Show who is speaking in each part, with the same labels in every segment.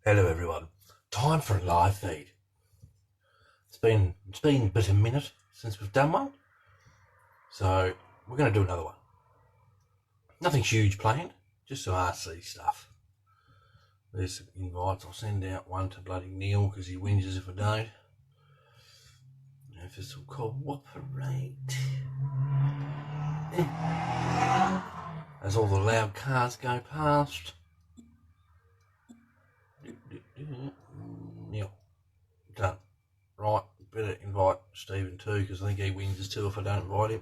Speaker 1: Hello everyone. Time for a live feed. It's been but a minute since we've done one. So we're gonna do another one. Nothing huge planned, just some RC stuff. There's some invites. I'll send out one to bloody Neil because he whinges if I don't. If this will cooperate. As all the loud cars go past. Neil. Done. Right, better invite Stephen too because I think he whinges too if I don't invite him.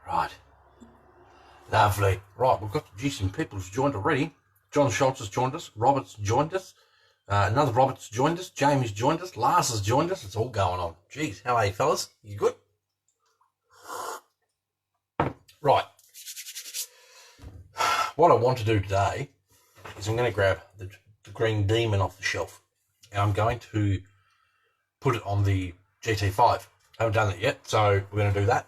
Speaker 1: Right. Lovely. Right, we've got the juicing people who's joined already. John Schultz has joined us. Robert's joined us. Another Robert's joined us. Jamie's joined us. Lars has joined us. It's all going on. Jeez, how are you fellas? You good? Right. What I want to do today is I'm going to grab the green demon off the shelf and I'm going to put it on the GT5. I haven't done that yet, so we're going to do that.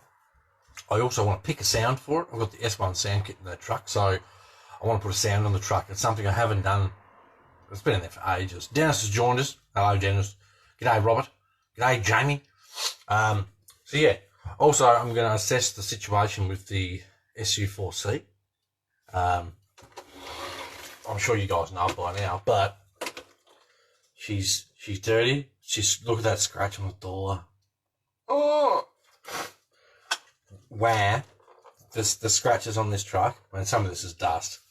Speaker 1: I also want to pick a sound for it. I've got the S1 sound kit in the truck, so I want to put a sound on the truck. It's something I haven't done. It's been in there for ages. Dennis has joined us. Hello, Dennis. G'day, Robert. G'day, Jamie. So yeah, also I'm going to assess the situation with the SU4C. I'm sure you guys know by now, but she's dirty. Look at that scratch on the door. Oh, where the scratches on this truck. I mean, some of this is dust,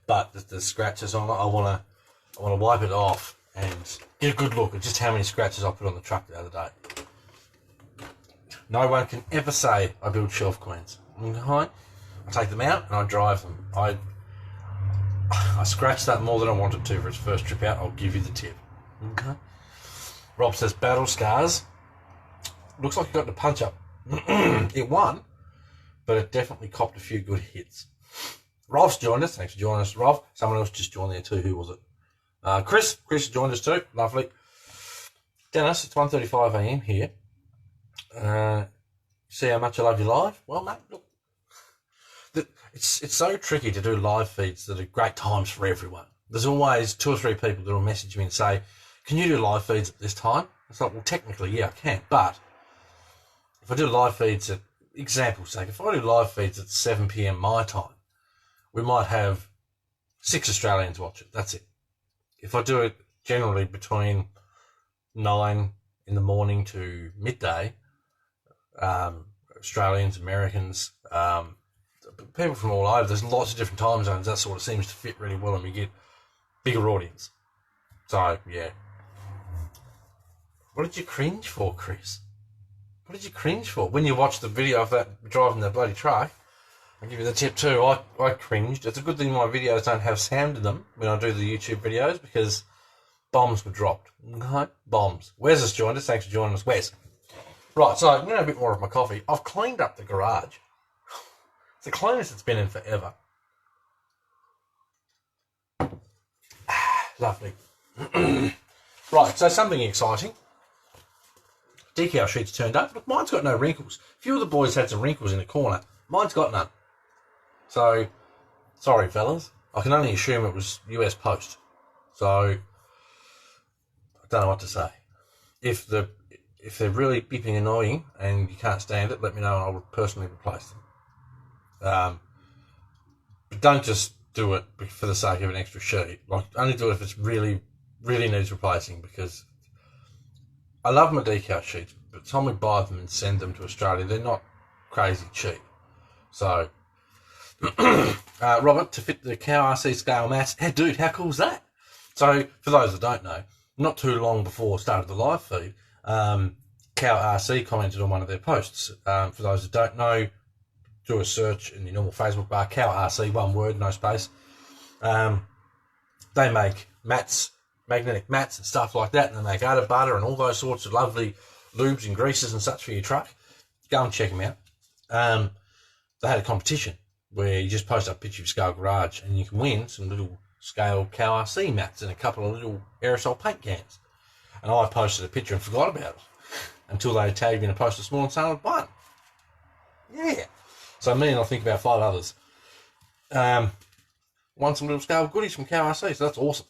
Speaker 1: but the scratches on it. I want to wipe it off and get a good look at just how many scratches I put on the truck the other day. No one can ever say I build shelf queens. Okay? I take them out and I drive them. I scratched that more than I wanted to for its first trip out. I'll give you the tip. Okay. Rob says battle scars. Looks like you got the punch up. It won, but it definitely copped a few good hits. Rolf's joined us. Thanks for joining us, Rolf. Someone else just joined there too. Who was it? Chris. Chris joined us too. Lovely. Dennis, it's 1:35 a.m. here. See how much I love you live? Well, mate, look. It's so tricky to do live feeds that are great times for everyone. There's always 2 or 3 people that will message me and say, can you do live feeds at this time? It's like, well, technically, yeah, I can. But if I do live feeds at, example's sake, if I do live feeds at 7 p.m. my time, we might have 6 Australians watch it. That's it. If I do it generally between 9 in the morning to midday, Australians, Americans, people from all over, there's lots of different time zones. That sort of seems to fit really well and we get bigger audience. So, yeah. What did you cringe for, Chris? What did you cringe for? When you watch the video of that driving the bloody truck, I'll give you the tip too. I cringed. It's a good thing my videos don't have sound in them when I do the YouTube videos because bombs were dropped. Okay? Bombs. Wes has joined us. Thanks for joining us, Wes. Right, so I'm going to have a bit more of my coffee. I've cleaned up the garage. It's the cleanest it's been in forever. Lovely. Right, so something exciting. Decal sheets turned up. Look, mine's got no wrinkles. A few of the boys had some wrinkles in the corner. Mine's got none. So, sorry, fellas. I can only assume it was US Post. So, I don't know what to say. If they're really beeping annoying and you can't stand it, let me know and I'll personally replace them. But don't just do it for the sake of an extra sheet. Like, only do it if it's really, really needs replacing because I love my decal sheets, but time we buy them and send them to Australia, they're not crazy cheap. So, Robert, to fit the Cow RC scale mats, hey dude, how cool is that? So, for those that don't know, not too long before I started the live feed, Cow RC commented on one of their posts. For those that don't know, do a search in your normal Facebook bar, Cow RC, one word, no space. They make mats, magnetic mats and stuff like that, and they make udder butter and all those sorts of lovely lubes and greases and such for your truck. Go and check them out. They had a competition where you just post up a picture of your scale garage and you can win some little scale Cow RC mats and a couple of little aerosol paint cans. And I posted a picture and forgot about it until they tagged me in a post this morning saying I'd won. Yeah. So me and I think about 5 others. won some little scale goodies from BCRC, so that's awesome.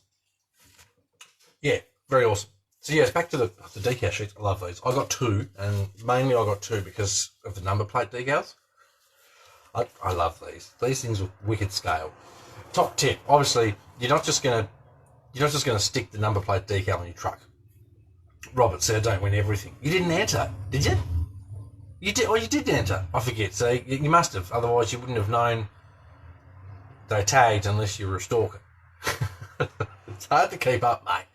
Speaker 1: Yeah, very awesome. So yeah, back to the decal sheets. I love these. I got 2, and mainly I got 2 because of the number plate decals. I love these. These things are wicked scale. Top tip: obviously, you're not just gonna stick the number plate decal on your truck. Robert said, "Don't win everything." You didn't enter, did you? You did. Oh, you did enter. I forget. So you must have. Otherwise, you wouldn't have known they tagged unless you were a stalker. It's hard to keep up, mate.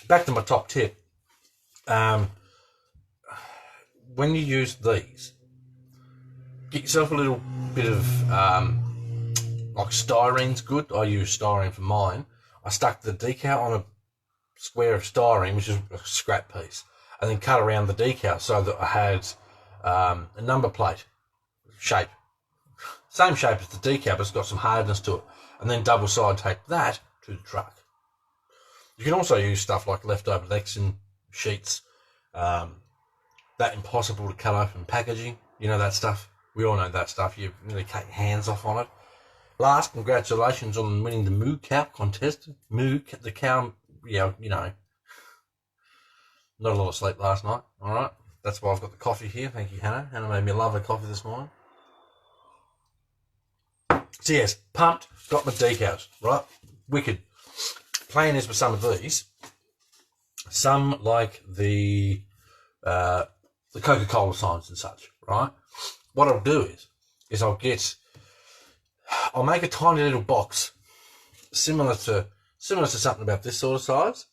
Speaker 1: Back to my top tip. When you use these, get yourself a little bit of like styrene's good. I use styrene for mine. I stuck the decal on a square of styrene, which is a scrap piece, and then cut around the decal so that I had a number plate shape. Same shape as the decal, but it's got some hardness to it. And then double side tape that to the truck. You can also use stuff like leftover Lexan sheets, that impossible to cut open packaging. You know that stuff? We all know that stuff. You really cut your hands off on it. Last, congratulations on winning the Moo Cow contest. The cow, yeah, you know. Not a lot of sleep last night, all right? That's why I've got the coffee here. Thank you, Hannah. Hannah made me a lovely coffee this morning. So yes, pumped, got my decals, right? Wicked. Plan is with some of these, some like the Coca-Cola signs and such, right? What I'll do is I'll make a tiny little box similar to something about this sort of size,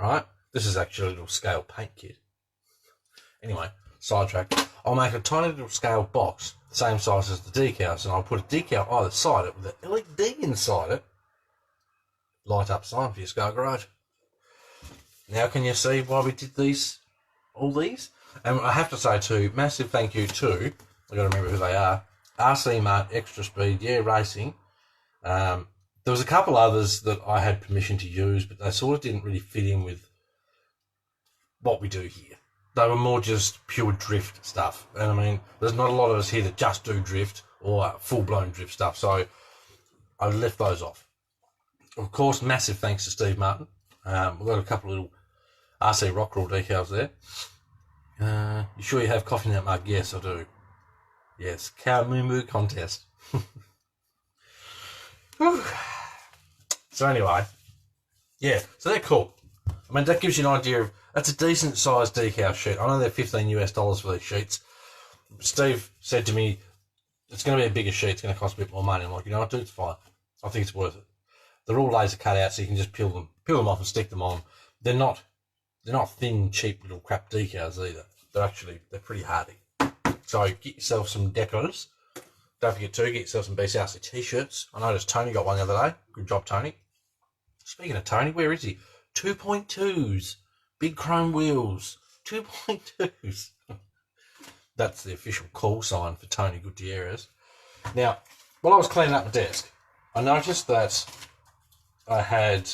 Speaker 1: right? This is actually a little scale paint kit. Anyway, sidetrack. I'll make a tiny little scale box, same size as the decals, and I'll put a decal either side of it with an LED inside it. Light up sign for your Scale Garage. Now can you see why we did all these? And I have to say too, massive thank you to, I've got to remember who they are, RC Mart, Extra Speed, Yeah Racing. There was a couple others that I had permission to use, but they sort of didn't really fit in with what we do here. They were more just pure drift stuff. And I mean, there's not a lot of us here that just do drift or full-blown drift stuff, so I left those off. Of course, massive thanks to Steve Martin. We've got a couple of little RC Rock Roll decals there. You sure you have coffee in that mug? Yes, I do. Yes, Cow Moo Moo contest. So anyway, yeah, so they're cool. I mean, that gives you an idea of, that's a decent sized decal sheet. I know they're $15 for these sheets. Steve said to me, it's going to be a bigger sheet, it's going to cost a bit more money. I'm like, you know what, dude, it's fine. I think it's worth it. They're all laser cut out, so you can just peel them off and stick them on. They're not thin, cheap little crap decals either. They're pretty hardy. So get yourself some decals. Don't forget to get yourself some BCRC t-shirts. I noticed Tony got one the other day. Good job, Tony. Speaking of Tony, where is he? 2.2s, big chrome wheels, 2.2s. That's the official call sign for Tony Gutierrez. Now, while I was cleaning up my desk, I noticed that I had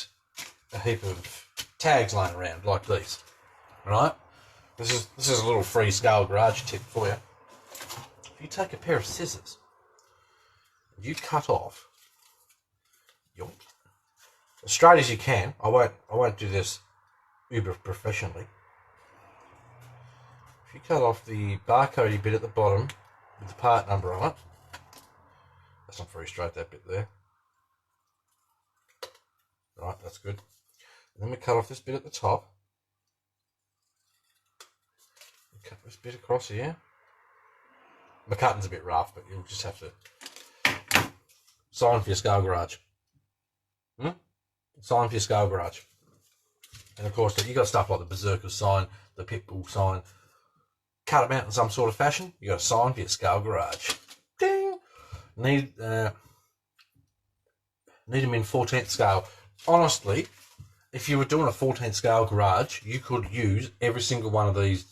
Speaker 1: a heap of tags laying around like these, right? This is a little free Scale Garage tip for you. If you take a pair of scissors, you cut off, yoink, as straight as you can. I won't do this uber professionally. If you cut off the barcode bit at the bottom with the part number on it, that's not very straight, that bit there. Right, that's good. And then we cut off this bit at the top. Cut this bit across here. My cutting's a bit rough, but you'll just have to sign for your Scale Garage. Sign for your Scale Garage. And of course, you got stuff like the Berserker sign, the Pitbull sign. Cut them out in some sort of fashion. You got to sign for your Scale Garage. Ding! Need them in 14th scale. Honestly, if you were doing a 14th scale garage, you could use every single one of these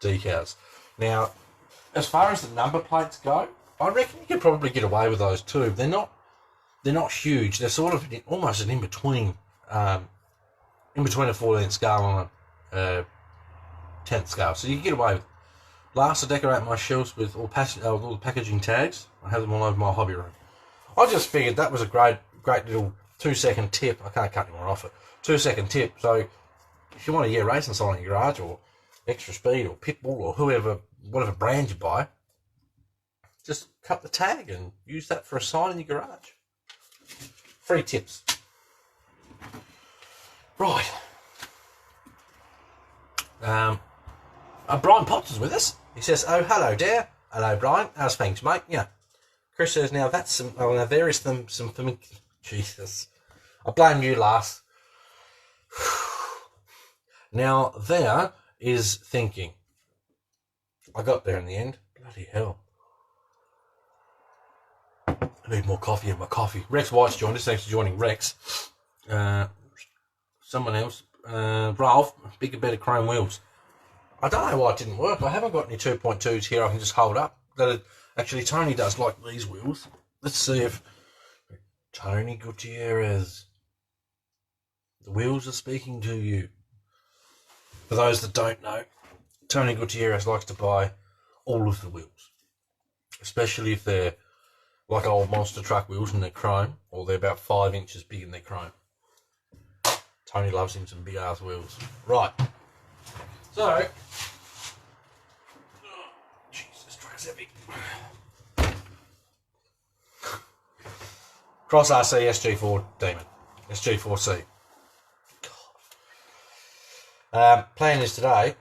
Speaker 1: decals. Now, as far as the number plates go, I reckon you could probably get away with those too. They're not huge. They're sort of almost an in between a 14th scale and a 10th scale. So you can get away with. Last, I decorate my shelves with all the packaging tags. I have them all over my hobby room. I just figured that was a great little 2-second tip. I can't cut any more off it. 2-second tip. So if you want to get a racing sign in your garage, or Extra Speed, or Pitbull, or whatever brand you buy, just cut the tag and use that for a sign in your garage. Free tips. Right. Brian Potts is with us. He says, "Oh, hello there. Hello, Brian. How's things, mate?" Yeah. Chris says, "Now that's some. Oh, now there is some. Jesus, I blame you, Lars. Now there is thinking. I got there in the end. Bloody hell. I need more coffee in my coffee." Rex White's joined us. Thanks for joining, Rex. Someone else. Ralph, bigger, better chrome wheels. I don't know why it didn't work. I haven't got any 2.2s here I can just hold up. Actually, Tony does like these wheels. Let's see if... Tony Gutierrez. The wheels are speaking to you. For those that don't know, Tony Gutierrez likes to buy all of the wheels. Especially if they're like old monster truck wheels and they're chrome, or they're about 5 inches big and they're chrome. Tony loves him some big ass wheels. Right. So, Jesus, truck's heavy. Cross RC SG4 Demon. SG4C. Plan is today,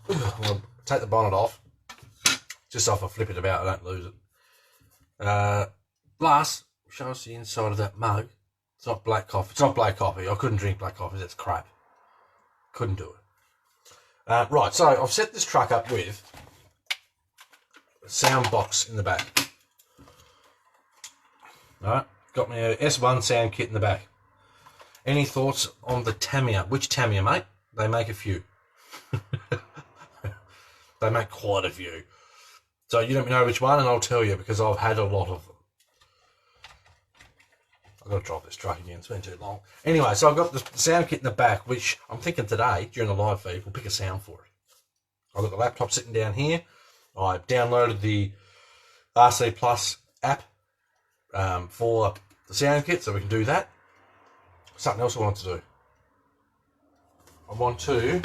Speaker 1: I'm going to take the bonnet off, just so if I flip it about I don't lose it. Last, show us the inside of that mug. It's not black coffee. It's not black coffee. I couldn't drink black coffee. That's crap. Couldn't do it. Right, so I've set this truck up with a sound box in the back. Alright, got me a S1 sound kit in the back. Any thoughts on the Tamiya? Which Tamiya, mate? They make a few. They make quite a few. So you let me know which one and I'll tell you, because I've had a lot of them. I've got to drop this truck again, it's been too long. Anyway, so I've got the sound kit in the back, which I'm thinking today, during the live feed, we'll pick a sound for it. I've got the laptop sitting down here. I downloaded the RC Plus app for the sound kit, so we can do that. Something else I want to do. I want to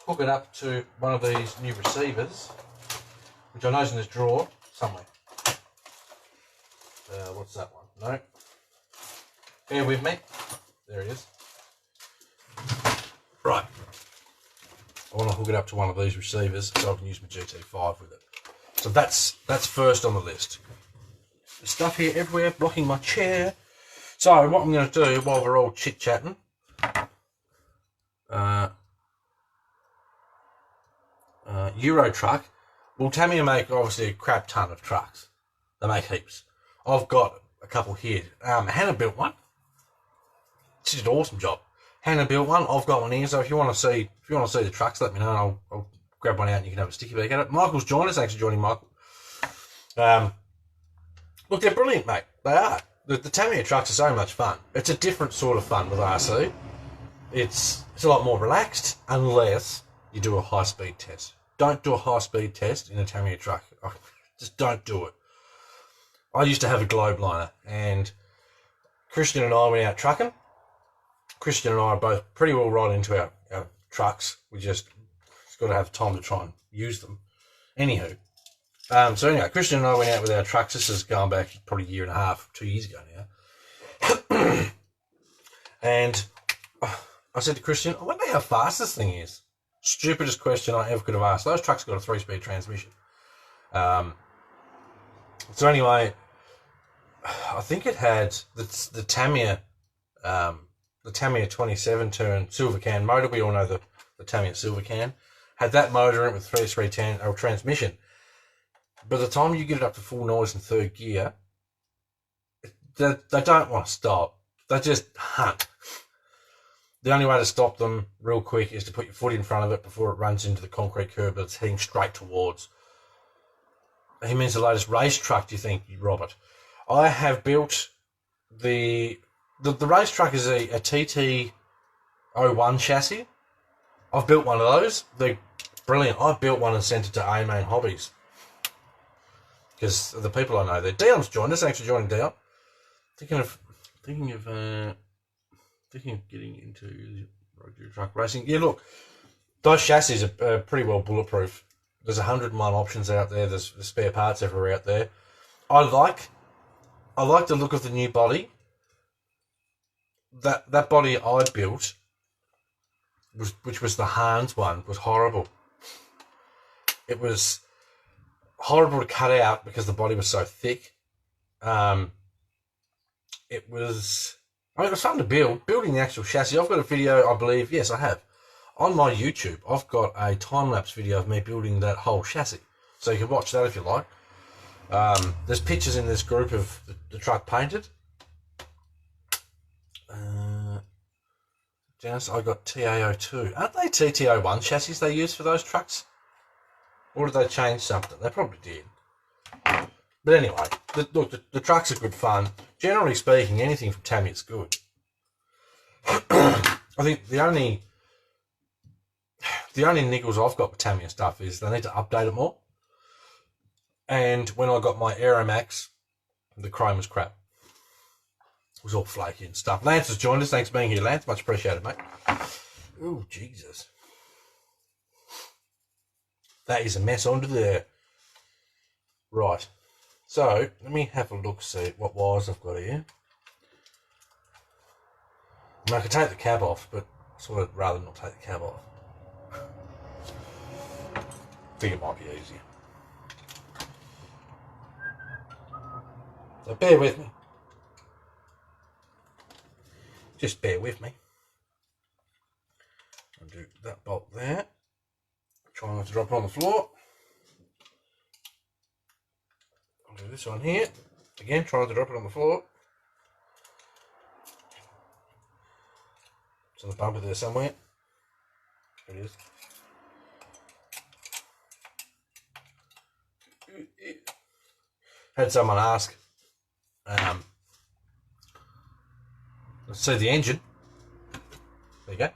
Speaker 1: hook it up to one of these new receivers, which I know is in this drawer somewhere. What's that one? No. Bear with me. There it is. Right. I want to hook it up to one of these receivers so I can use my GT5 with it. So that's first on the list. There's stuff here everywhere blocking my chair. So what I'm going to do while we're all chit-chatting, Euro truck. Well, Tamiya make obviously a crap ton of trucks. They make heaps. I've got a couple here. Hannah built one. She did an awesome job. Hannah built one. I've got one here. So if you want to see the trucks, let me know, and I'll grab one out and you can have a sticky peek at it. Michael's joined us. Thanks for joining, Michael. Look, they're brilliant, mate. They are. The Tamiya trucks are so much fun. It's a different sort of fun with RC. It's a lot more relaxed unless you do a high-speed test. Don't do a high-speed test in a Tamiya truck. Just don't do it. I used to have a globe liner, and Christian and I went out trucking. Christian and I are both pretty well right into our trucks. We just got to have time to try and use them. Anywho, so anyway, Christian and I went out with our trucks. This is going back probably a year and a half, 2 years ago now. And I said to Christian, I wonder how fast this thing is. Stupidest question I ever could have asked. Those trucks got a 3-speed transmission. So anyway, I think it had the Tamiya 27 turn silver can motor. We all know the Tamiya silver can. Had that motor in it with 310 transmission. By the time you get it up to full noise in third gear, they don't want to stop. They just hunt. The only way to stop them real quick is to put your foot in front of it before it runs into the concrete curb that it's heading straight towards. He means the latest race truck, do you think, Robert? I have built the race truck is a TT01 chassis. I've built one of those. They're brilliant. I built one and sent it to A-Main Hobbies. because the people I know there. Dion's joined us. Thanks for joining, Dion. Thinking of getting into truck racing. Yeah, look, those chassis are pretty well bulletproof. There's 101 options out there. There's spare parts everywhere out there. I like the look of the new body. That body I built, which was the Hans one, was horrible. It was horrible to cut out because the body was so thick. It was fun to build. Building the actual chassis. I've got a video, I believe. Yes, I have. On my YouTube, I've got a time-lapse video of me building that whole chassis. So you can watch that if you like. There's pictures in this group of the truck painted. Janice, I got TAO2. Aren't they TTO1 chassis they use for those trucks? Or did they change something? They probably did. But anyway, the trucks are good fun. Generally speaking, anything from Tamiya's good. I think the only niggles I've got with Tamiya stuff is they need to update it more. And when I got my Aeromax, the chrome was crap. It was all flaky and stuff. Lance has joined us. Thanks for being here, Lance. Much appreciated, mate. Oh, Jesus. That is a mess onto there. Right. So, let me have a look, see what wires I've got here. I mean, I could take the cab off, but I sort of rather not take the cab off. I think it might be easier. So bear with me. Just bear with me. I'll do that bolt there. Try not to drop it on the floor. I'll do this one here. Again, try not to drop it on the floor. It's on the bumper there somewhere. There it is. Had someone ask, let's see the engine. There you go.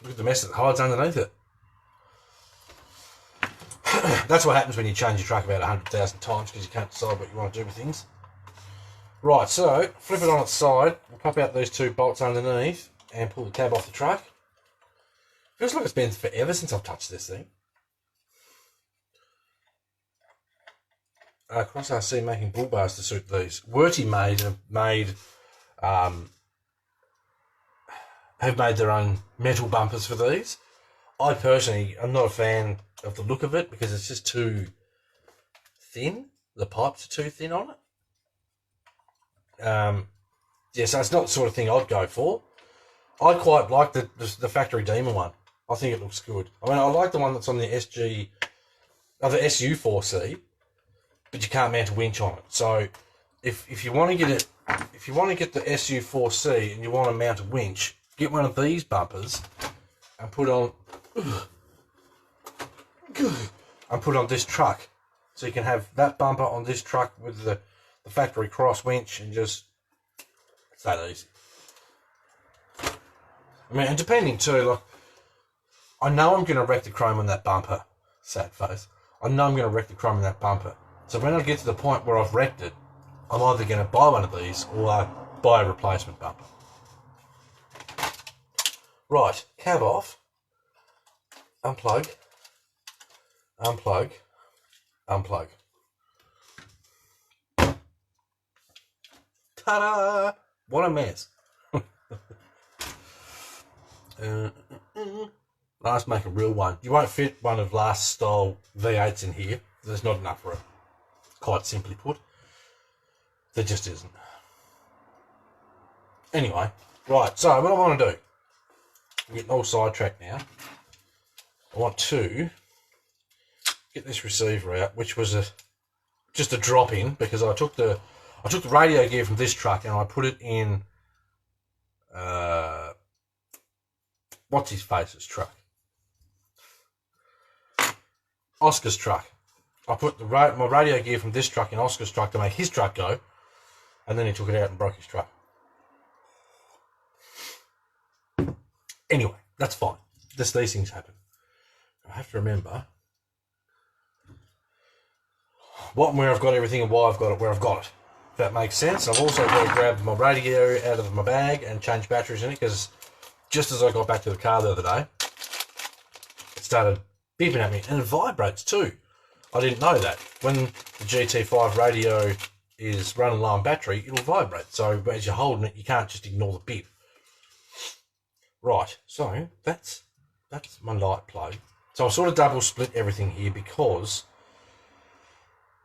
Speaker 1: Look at the mess that hides underneath it. That's what happens when you change your truck about 100,000 times because you can't decide what you want to do with things. Right, so flip it on its side. We'll pop out these two bolts underneath and pull the cab off the truck. Feels like it's been forever since I've touched this thing. Cross RC making bull bars to suit these. Werty have made their own metal bumpers for these. I personally am not a fan of the look of it because it's just too thin. The pipes are too thin on it. Yeah, so it's not the sort of thing I'd go for. I quite like the Factory Demon one. I think it looks good. I mean, I like the one that's on the the SU4C, but you can't mount a winch on it. So if you want to get it, if you want to get the SU4C and you want to mount a winch, get one of these bumpers and put on this truck. So you can have that bumper on this truck with the factory cross winch and just, it's that easy. I mean, and depending too, like, I know I'm going to wreck the chrome on that bumper. Sad face. I know I'm going to wreck the chrome on that bumper. So when I get to the point where I've wrecked it, I'm either going to buy one of these or buy a replacement bumper. Right, cab off. Unplug. Unplug. Unplug. Ta-da! What a mess. Let's make a real one. You won't fit one of last style V8s in here. There's not enough room. Quite simply put. There just isn't. Anyway, right, so what I want to do, I'm getting all sidetracked now. I want to get this receiver out, which was just a drop in because I took the radio gear from this truck and I put it in what's his face's truck? Oscar's truck. I put my radio gear from this truck in Oscar's truck to make his truck go, and then he took it out and broke his truck. Anyway, that's fine. These things happen. I have to remember what and where I've got everything and why I've got it where I've got it. If that makes sense. I've also got to grab my radio out of my bag and change batteries in it, because just as I got back to the car the other day, it started beeping at me, and it vibrates too. I didn't know that. When the GT5 radio is running low on battery, it'll vibrate. So as you're holding it, you can't just ignore the beep. Right, so that's my light plug. So I sort of double split everything here because,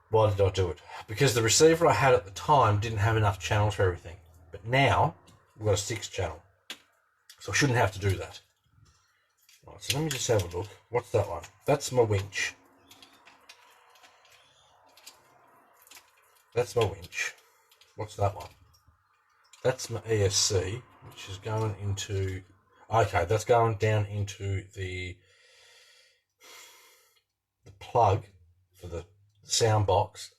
Speaker 1: why did I do it? Because the receiver I had at the time didn't have enough channels for everything. But now we've got a 6 channel. So I shouldn't have to do that. Right, so let me just have a look. What's that one? That's my winch. That's my winch. What's that one? That's my ESC, which is going into... Okay, that's going down into the plug for the sound box.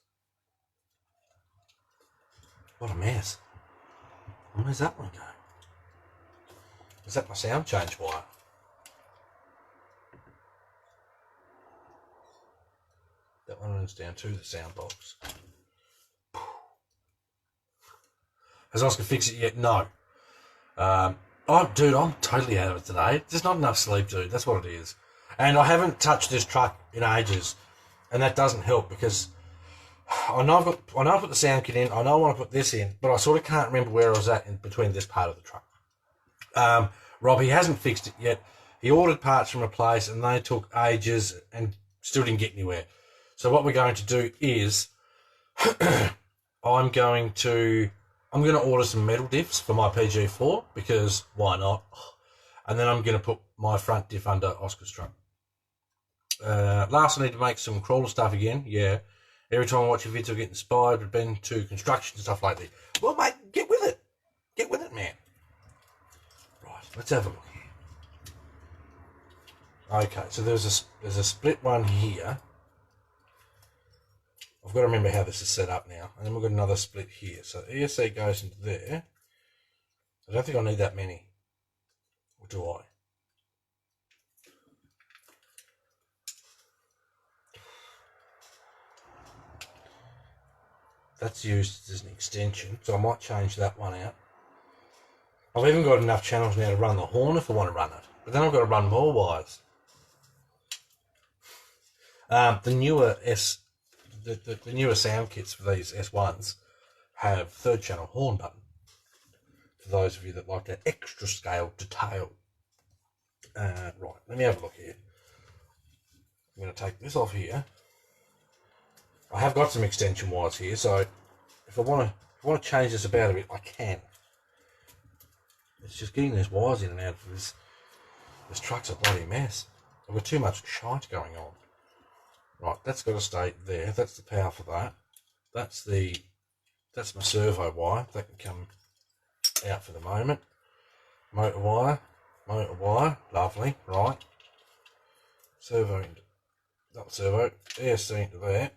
Speaker 1: What a mess. Where's that one go? Is that my sound change wire? That one runs down to the sound box. Has Oscar fixed it yet? No. Oh, dude, I'm totally out of it today. There's not enough sleep, dude. That's what it is. And I haven't touched this truck in ages, and that doesn't help because I know I've put the sound kit in. I know I want to put this in, but I sort of can't remember where I was at in between this part of the truck. Rob, he hasn't fixed it yet. He ordered parts from a place, and they took ages and still didn't get anywhere. So what we're going to do is I'm going to order some metal diffs for my PG4 because why not? And then I'm going to put my front diff under Oscar's truck. Last, I need to make some crawler stuff again. Yeah. Every time I watch your vids, I get inspired. I've been to construction and stuff like that. Well, mate, get with it. Get with it, man. Right, let's have a look here. Okay, so there's a split one here. I've got to remember how this is set up now. And then we've got another split here. So ESC goes into there. I don't think I need that many. Or do I? That's used as an extension, so I might change that one out. I've even got enough channels now to run the horn if I want to run it. But then I've got to run more wires. The newer sound kits for these S1s have 3rd channel horn button. For those of you that like that extra scale detail. Right, let me have a look here. I'm going to take this off here. I have got some extension wires here, so if I want to change this about a bit, I can. It's just getting these wires in and out of this truck's a bloody mess. I've got too much shite going on. Right, that's got to stay there. That's the power for that. That's my servo wire. That can come out for the moment. Motor wire, lovely, right. Servo into, not servo, ESC into there.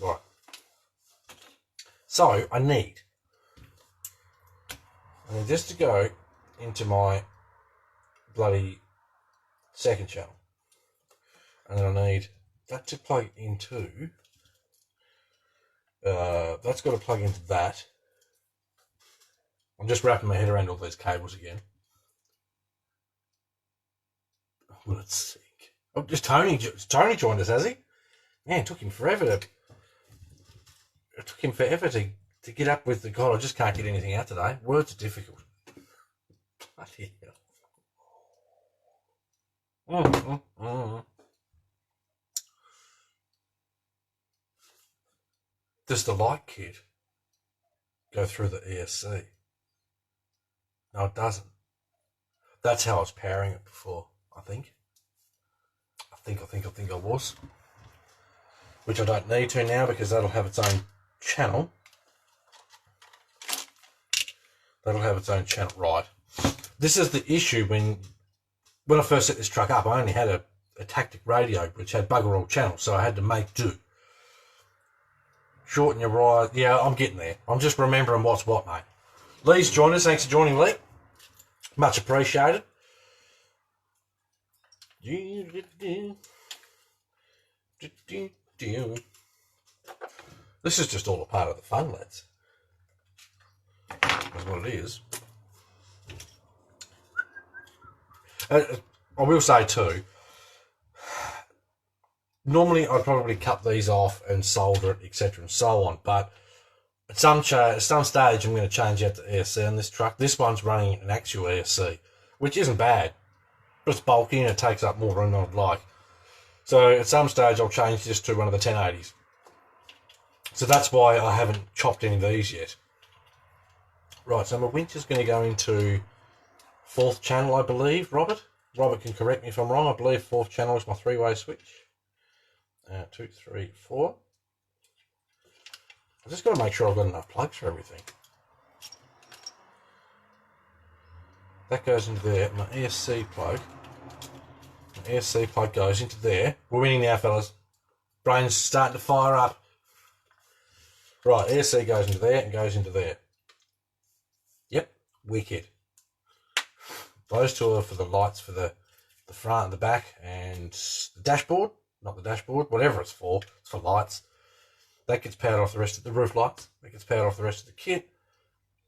Speaker 1: Right. So I need this to go into my bloody 2nd channel. And then I need that to plug into, that's got to plug into that. I'm just wrapping my head around all these cables again. Will it sink? Oh, just Tony joined us, has he? Man, it took him forever to get up with the God. I just can't get anything out today. Words are difficult. Bloody hell. Does the light kit go through the ESC? No, it doesn't. That's how I was powering it before, I think. I was. Which I don't need to now because that'll have its own channel. Right. This is the issue when I first set this truck up. I only had a tactic radio which had bugger all channels, so I had to make do. Shorten your ride. Yeah, I'm getting there. I'm just remembering what's what, mate. Lee's joined us. Thanks for joining, Lee. Much appreciated. This is just all a part of the fun, lads. That's what it is. I will say too, normally I'd probably cut these off and solder it, etc. and so on, but at some stage I'm going to change out the ESC on this truck. This one's running an actual ESC, which isn't bad, but it's bulky and it takes up more room than I'd like. So at some stage I'll change this to one of the 1080s. So that's why I haven't chopped any of these yet. Right, so my winch is going to go into 4th channel, I believe, Robert. Robert can correct me if I'm wrong. I believe 4th channel is my 3-way switch. 2, 3, 4. I've just got to make sure I've got enough plugs for everything. That goes into there. My ESC plug. My ESC plug goes into there. We're winning now, fellas. Brain's starting to fire up. Right, ESC goes into there and goes into there. Yep, wicked. Those two are for the lights for the front and the back and the dashboard. Not the dashboard, whatever it's for lights. That gets powered off the rest of the roof lights. That gets powered off the rest of the kit.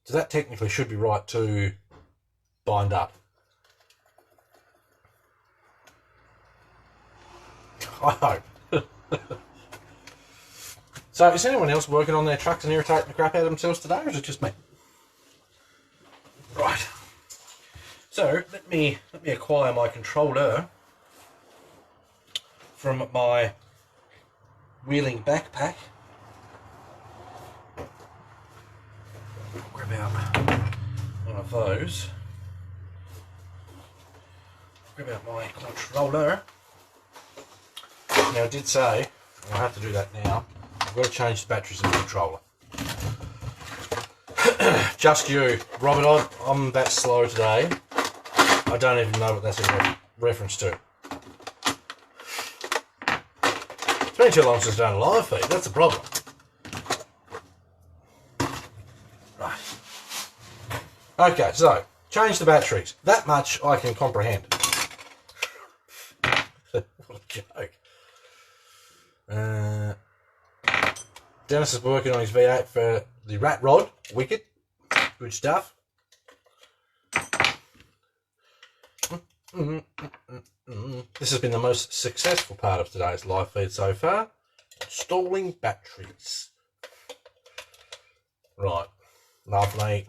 Speaker 1: So that technically should be right to bind up. I hope. So is anyone else working on their trucks and irritating the crap out of themselves today, or is it just me? Right. So let me acquire my controller from my wheeling backpack. Grab out one of those. Grab out my controller. Now I did say, and I have to do that now, I've got to change the batteries in the controller. Just you. Robert, I'm that slow today. I don't even know what that's in reference to. It's been too long since I've done a live feed. That's the problem. Right. Okay, so change the batteries. That much I can comprehend. What a joke. Dennis is working on his V8 for the rat rod. Wicked. Good stuff. This has been the most successful part of today's live feed so far. Installing batteries. Right. Lovely.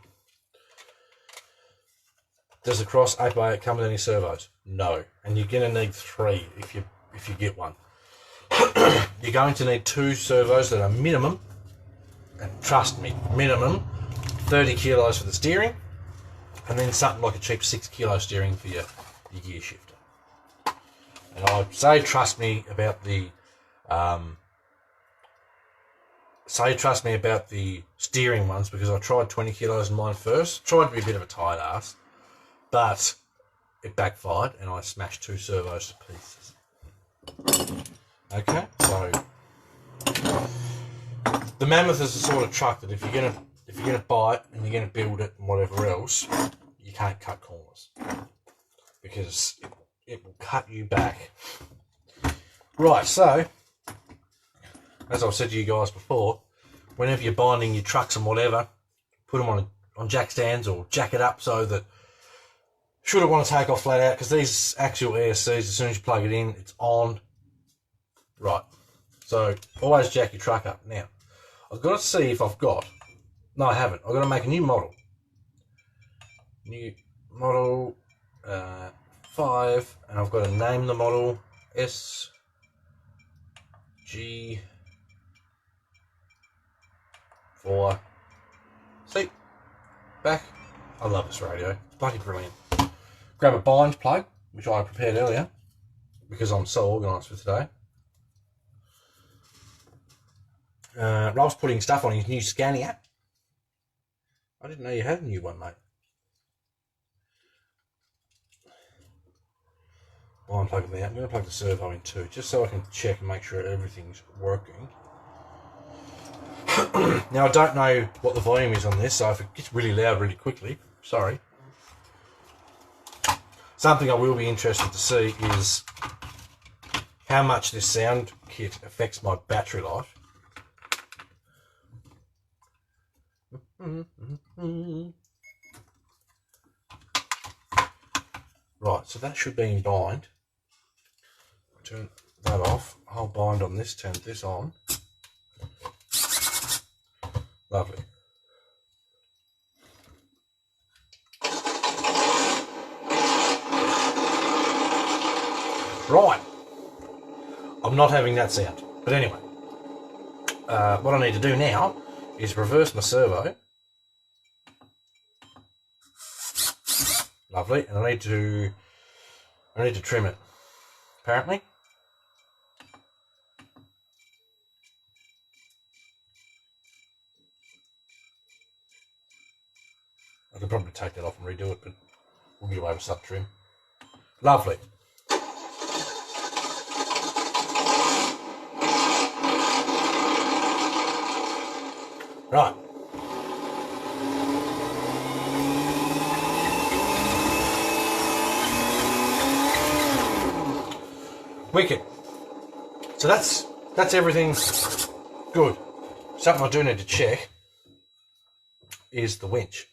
Speaker 1: Does the Cross 8x8 come with any servos? No. And you're going to need 3 if you get one. You're going to need 2 servos that are minimum, and trust me, minimum 30 kilos for the steering, and then something like a cheap 6 kilo steering for your gear shifter. And I'd say trust me about the steering ones, because I tried 20 kilos in mine first. Tried to be a bit of a tight ass, but it backfired and I smashed 2 servos to pieces. Okay, so the Mammoth is the sort of truck that if you're gonna buy it and you're gonna build it and whatever else, you can't cut corners, because it will cut you back. Right, so as I've said to you guys before, whenever you're binding your trucks and whatever, put them on jack stands or jack it up so that should it want to take off flat out, because these actual ESCs, as soon as you plug it in, it's on. Right, so always jack your truck up. Now, I've got to see if I've got, no I haven't, I've got to make a new model. New model 5, and I've got to name the model SG4C. Back. I love this radio, bloody brilliant. Grab a bind plug, which I prepared earlier, because I'm so organised for today. Ralph's putting stuff on his new scanning app. I didn't know you had a new one, mate. Bind plug there. I'm going to plug the servo in too, just so I can check and make sure everything's working. Now, I don't know what the volume is on this, so if it gets really loud really quickly, sorry. Something I will be interested to see is how much this sound kit affects my battery life. Right, so that should be in bind. Turn that off. I'll bind on this, turn this on. Lovely. Right. I'm not having that sound. But anyway, what I need to do now is reverse my servo. Lovely. And I need to trim it. Apparently. I could probably take that off and redo it, but we'll get away with some trim. Lovely. Right. Wicked. So that's everything good. Something I do need to check is the winch.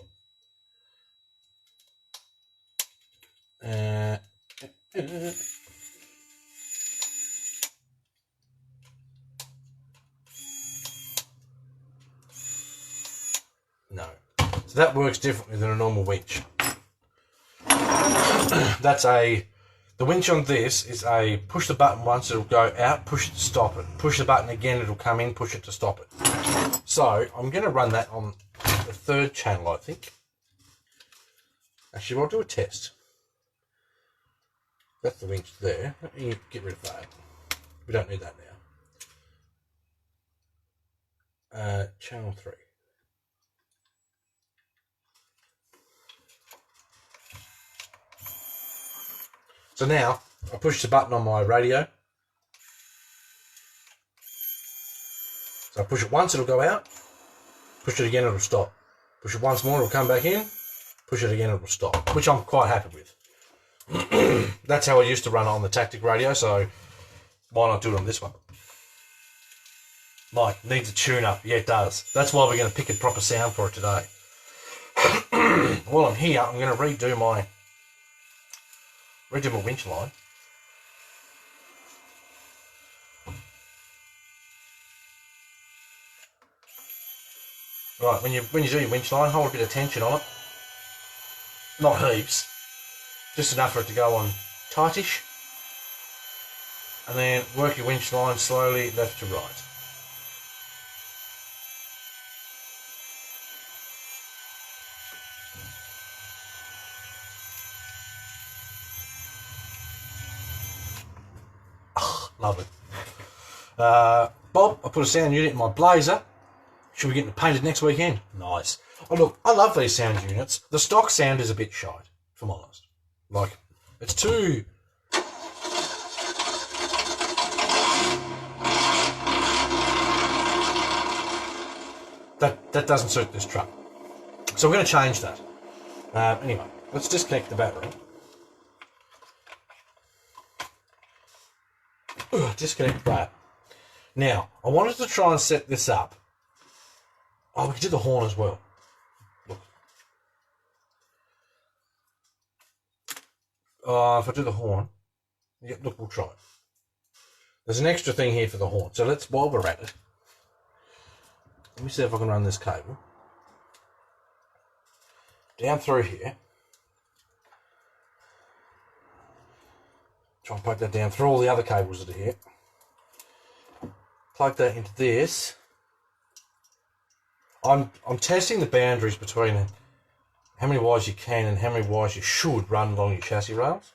Speaker 1: No. So that works differently than a normal winch. The winch on this is a push the button once, it'll go out, push it to stop it. Push the button again, it'll come in, push it to stop it. So I'm going to run that on the third channel, I think. Actually, I'll do a test. That's the winch there. Let me get rid of that. We don't need that now. Channel 3. So now, I push the button on my radio. So I push it once, it'll go out. Push it again, it'll stop. Push it once more, it'll come back in. Push it again, it'll stop. Which I'm quite happy with. That's how I used to run it on the Tactic radio, so why not do it on this one? Mike, needs a tune-up. Yeah, it does. That's why we're going to pick a proper sound for it today. While I'm here, I'm going to redo my winch line. Right, when you do your winch line, hold a bit of tension on it. Not heaps. Just enough for it to go on tightish. And then work your winch line slowly left to right. Lovely. Bob, I put a sound unit in my Blazer. Should we get it painted next weekend? Nice. Oh look, I love these sound units. The stock sound is a bit shite, if I'm honest. Like, it's too... That doesn't suit this truck. So we're going to change that. Anyway, let's disconnect the battery. Disconnect that. Now, I wanted to try and set this up. Oh, we can do the horn as well. Look. If I do the horn, yeah, look, we'll try it. There's an extra thing here for the horn. So let's, while we're at it, let me see if I can run this cable down through here. Try and plug that down through all the other cables that are here. Plug that into this. I'm testing the boundaries between how many wires you can and how many wires you should run along your chassis rails.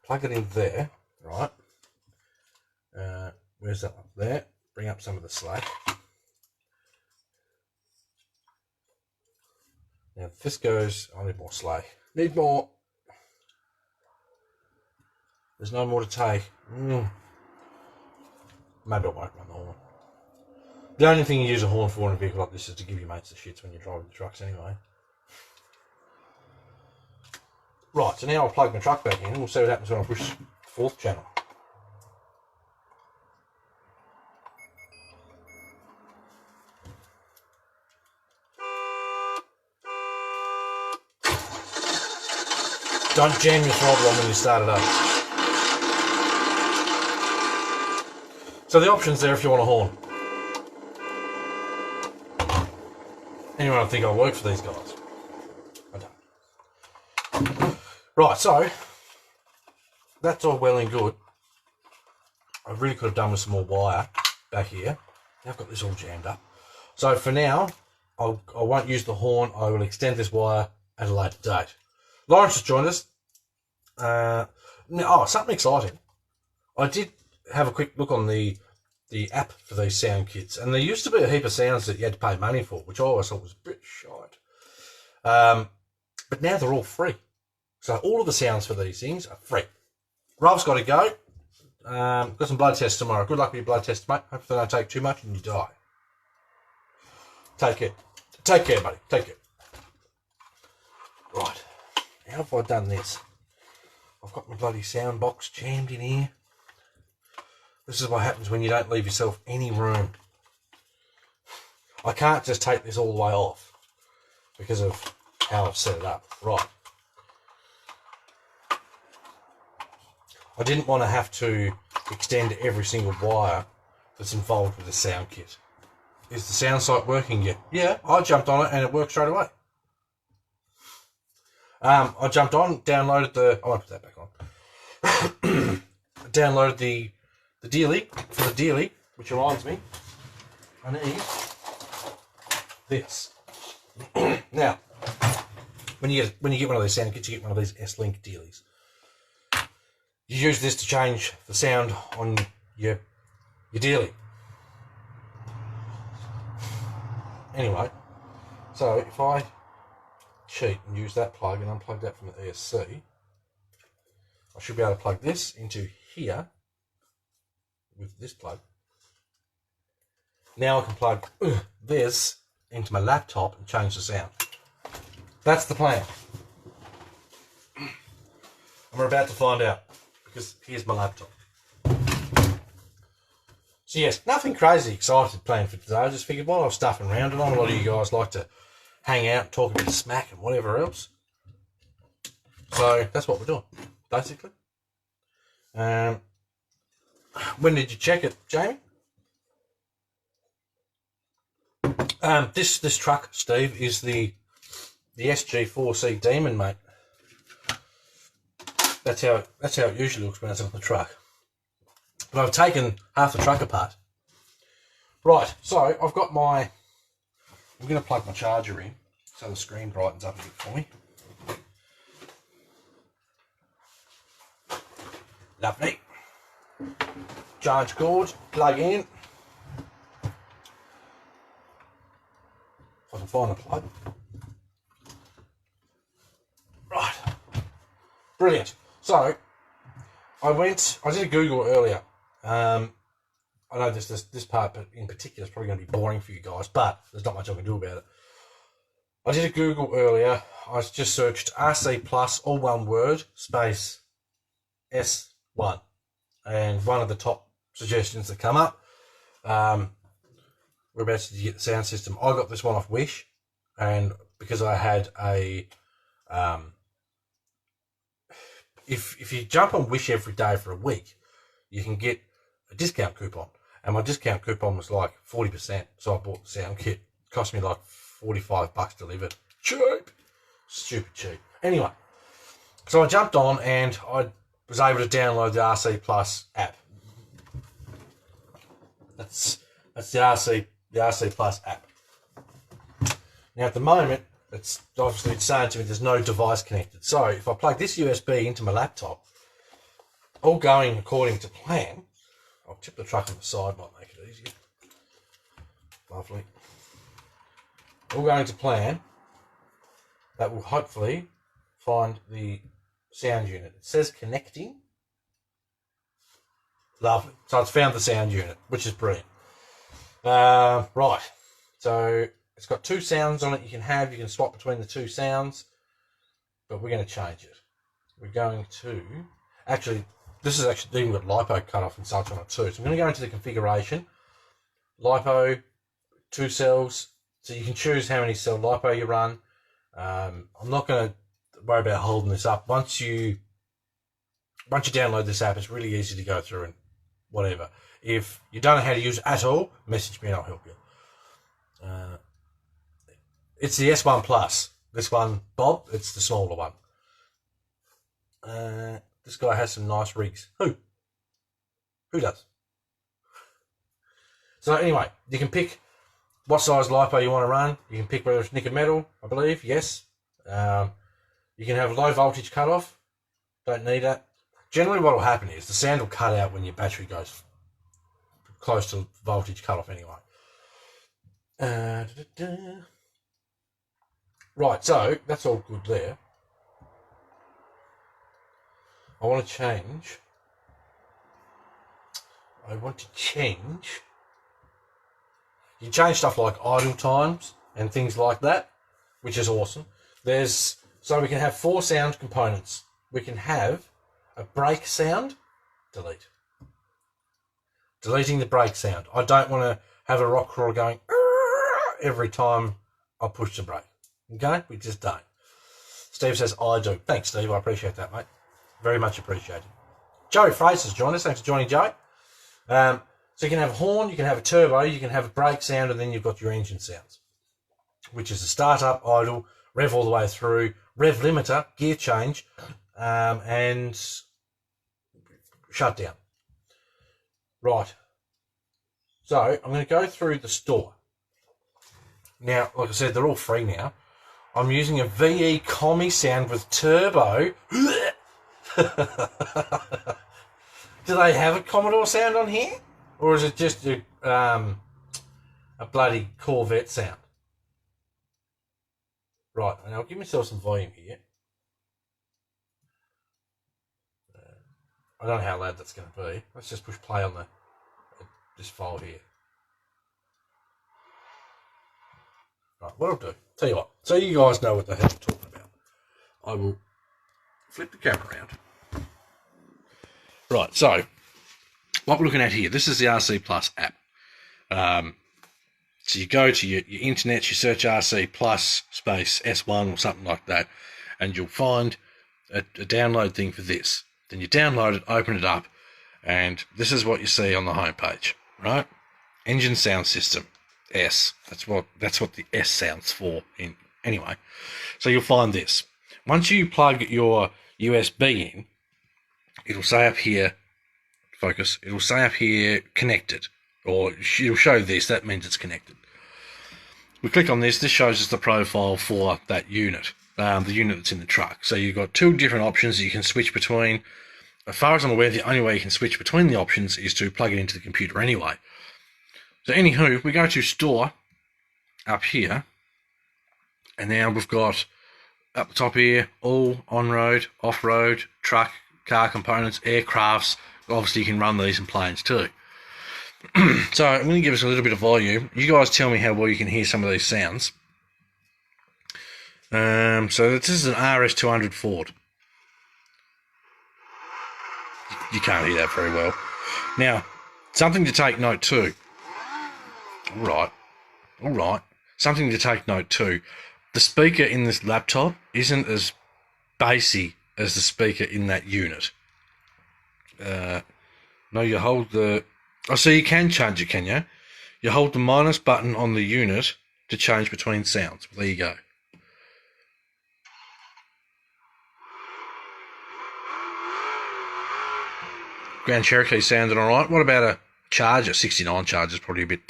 Speaker 1: Plug it in there, right? Where's that one? There. Bring up some of the slack. Now if this goes, I need more slack. Need more. There's no more to take. Maybe I won't run the horn. The only thing you use a horn for in a vehicle like this is to give your mates the shits when you're driving the trucks anyway. Right, so now I'll plug my truck back in. We'll see what happens when I push 4th channel. Don't jam your throttle on when you start it up. So the option's there if you want a horn. Anyone think I work for these guys? I don't. Right, so that's all well and good. I really could have done with some more wire back here. Now I've got this all jammed up. So for now, I won't use the horn. I will extend this wire at a later date. Lawrence has joined us. Something exciting. I did have a quick look on the app for these sound kits, and there used to be a heap of sounds that you had to pay money for, which I always thought was a bit shite. But now they're all free. So all of the sounds for these things are free. Rob's got to go. Got some blood tests tomorrow. Good luck with your blood tests, mate. Hope they don't take too much and you die. Take care. Take care, buddy. Take care. Right. How have I done this? I've got my bloody sound box jammed in here. This is what happens when you don't leave yourself any room. I can't just take this all the way off because of how I've set it up. Right. I didn't want to have to extend every single wire that's involved with the sound kit. Is the sound site working yet? Yeah, I jumped on it and it worked straight away. I jumped on, downloaded the... I won't put that back on. Downloaded the dealie, for the dealie, which reminds me, I need this. Now, when you get one of these sound kits, you get one of these S-Link dealies. You use this to change the sound on your dealie. Anyway, so if I cheat and use that plug and unplug that from the ESC, I should be able to plug this into here with this plug. Now I can plug this into my laptop and change the sound. That's the plan. And we're about to find out, because here's my laptop. So yes, nothing crazy excited planned for today. I just figured while I was stuffing around, and a lot of you guys like to hang out and talk a bit of smack and whatever else. So that's what we're doing, basically. When did you check it, Jamie? This truck, Steve, is the SG4C Demon, mate. That's how it usually looks when it's on the truck. But I've taken half the truck apart. Right, so I've got I'm going to plug my charger in so the screen brightens up a bit for me. Lovely. Charge cord, plug in. If I can find a plug. Right. Brilliant. So, I did a Google earlier. I know this part in particular is probably going to be boring for you guys, but there's not much I can do about it. I did a Google earlier. I just searched RC Plus, all one word, space S1. And one of the top suggestions that come up, we're about to get the sound system. I got this one off Wish, and because I had a... If you jump on Wish every day for a week, you can get a discount coupon. And my discount coupon was like 40%. So I bought the sound kit. It cost me like $45 delivered. Cheap. Stupid cheap. Anyway, so I jumped on and I was able to download the RC Plus app. That's the RC Plus app. Now at the moment, it's saying to me there's no device connected. So if I plug this USB into my laptop, all going according to plan, I'll tip the truck on the side, might make it easier. Lovely. All going to plan, that will hopefully find the sound unit. It says connecting. Lovely. So it's found the sound unit, which is brilliant. Right. So it's got two sounds on it you can swap between the two sounds, but we're going to change it. We're going to, actually, this is actually even got LiPo cut off and such on it too. So I'm going to go into the configuration. LiPo, 2 cells. So you can choose how many cell LiPo you run. I'm not going to worry about holding this up. Once you download this app, it's really easy to go through and whatever. If you don't know how to use it at all, message me and I'll help you. It's the S1 Plus. This one, Bob, it's the smaller one. This guy has some nice rigs. Who does? So anyway, you can pick what size LiPo you want to run. You can pick whether it's nickel metal, I believe, yes. You can have low voltage cutoff. Don't need that. Generally what will happen is the sound will cut out when your battery goes close to voltage cutoff anyway. Right, so that's all good there. I want to change. You change stuff like idle times and things like that, which is awesome. So we can have 4 sound components. We can have a brake sound, delete. Deleting the brake sound. I don't want to have a rock crawler going every time I push the brake. Okay? We just don't. Steve says, I do. Thanks, Steve. I appreciate that, mate. Very much appreciated. Joey Fraser's joined us. Thanks for joining, Joey. So you can have a horn, you can have a turbo, you can have a brake sound, and then you've got your engine sounds, which is a start up, idle, rev all the way through, rev limiter, gear change, and shut down. Right. So I'm going to go through the store. Now, like I said, they're all free now. I'm using a VE Commi sound with turbo. Do they have a Commodore sound on here? Or is it just a bloody Corvette sound? Right, and I'll give myself some volume here. I don't know how loud that's going to be. Let's just push play on this file here. Right, what I'll do, tell you what, so you guys know what the hell I'm talking about. I will flip the camera around. Right, so what we're looking at here, this is the RC Plus app. So you go to your internet, you search RC Plus space S1 or something like that, and you'll find a download thing for this. Then you download it, open it up, and this is what you see on the homepage, right? Engine sound system, S. That's what the S sounds for. Anyway, so you'll find this. Once you plug your USB in, it'll say up here, focus, it'll say up here connected, or it'll show this, that means it's connected. We click on this shows us the profile for that unit, the unit that's in the truck. So you've got 2 different options that you can switch between. As far as I'm aware, the only way you can switch between the options is to plug it into the computer anyway. So anywho, we go to store up here, and now we've got up the top here, all on-road, off-road, truck, car components, aircrafts. Obviously you can run these in planes too. So I'm going to give us a little bit of volume. You guys tell me how well you can hear some of these sounds. So this is an RS200 Ford. You can't hear that very well. Now, something to take note too. All right. Something to take note too. The speaker in this laptop isn't as bassy as the speaker in that unit. No, you hold the... Oh, so you can change it, can you? You hold the minus button on the unit to change between sounds. Well, there you go. Grand Cherokee sounded all right. What about a Charger? 69 Charger's probably a bit...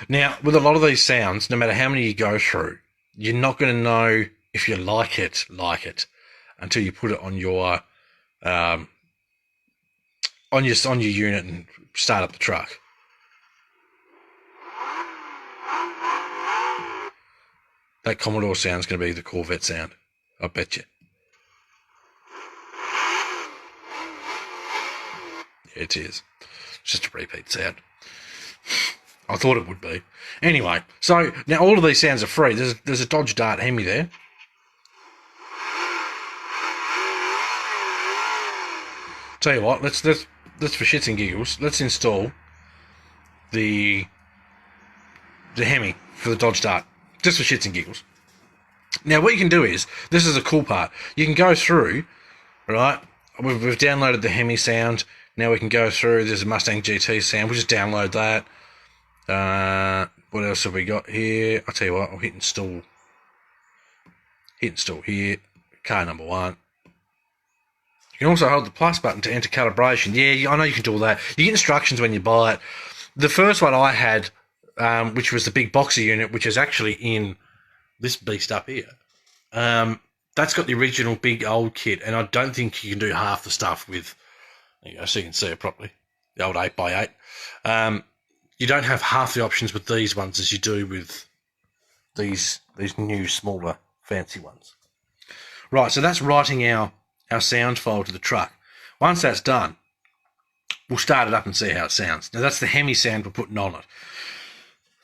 Speaker 1: Now, with a lot of these sounds, no matter how many you go through, you're not going to know if you like it, until you put it on your unit and start up the truck. That Commodore sound's going to be the Corvette sound, I bet you. Yeah, it is. It's just a repeat sound. I thought it would be. Anyway, so now all of these sounds are free. There's a Dodge Dart Hemi there. Tell you what, let's for shits and giggles, let's install the Hemi for the Dodge Dart, just for shits and giggles. Now, what you can do is, this is a cool part. You can go through, right? We've downloaded the Hemi sound. Now we can go through. There's a Mustang GT sound. We'll just download that. What else have we got here? I'll tell you what. I'll hit install. Hit install here. Car number 1. You can also hold the plus button to enter calibration. Yeah, I know you can do all that. You get instructions when you buy it. The first one I had, which was the big boxer unit, which is actually in this beast up here. That's got the original big old kit, and I don't think you can do half the stuff with, there you go, so you can see it properly, the old 8x8. You don't have half the options with these ones as you do with these new, smaller, fancy ones. Right, so that's writing our sound file to the truck. Once that's done, we'll start it up and see how it sounds. Now, that's the Hemi sound we're putting on it.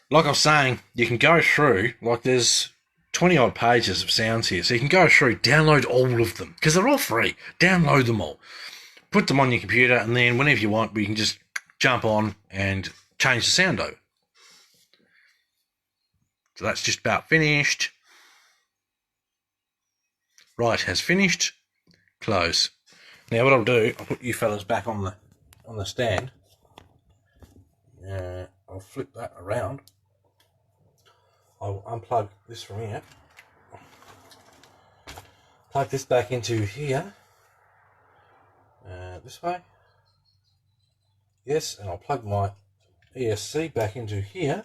Speaker 1: Like I was saying, you can go through, like there's 20 odd pages of sounds here, so you can go through, download all of them, because they're all free. Download them all. Put them on your computer, and then whenever you want, we can just jump on and change the sound over. So that's just about finished. Right, has finished. Close. Now what I'll do, I'll put you fellas back on the stand. I'll flip that around. I'll unplug this from here. Plug this back into here. This way. Yes, and I'll plug my ESC back into here.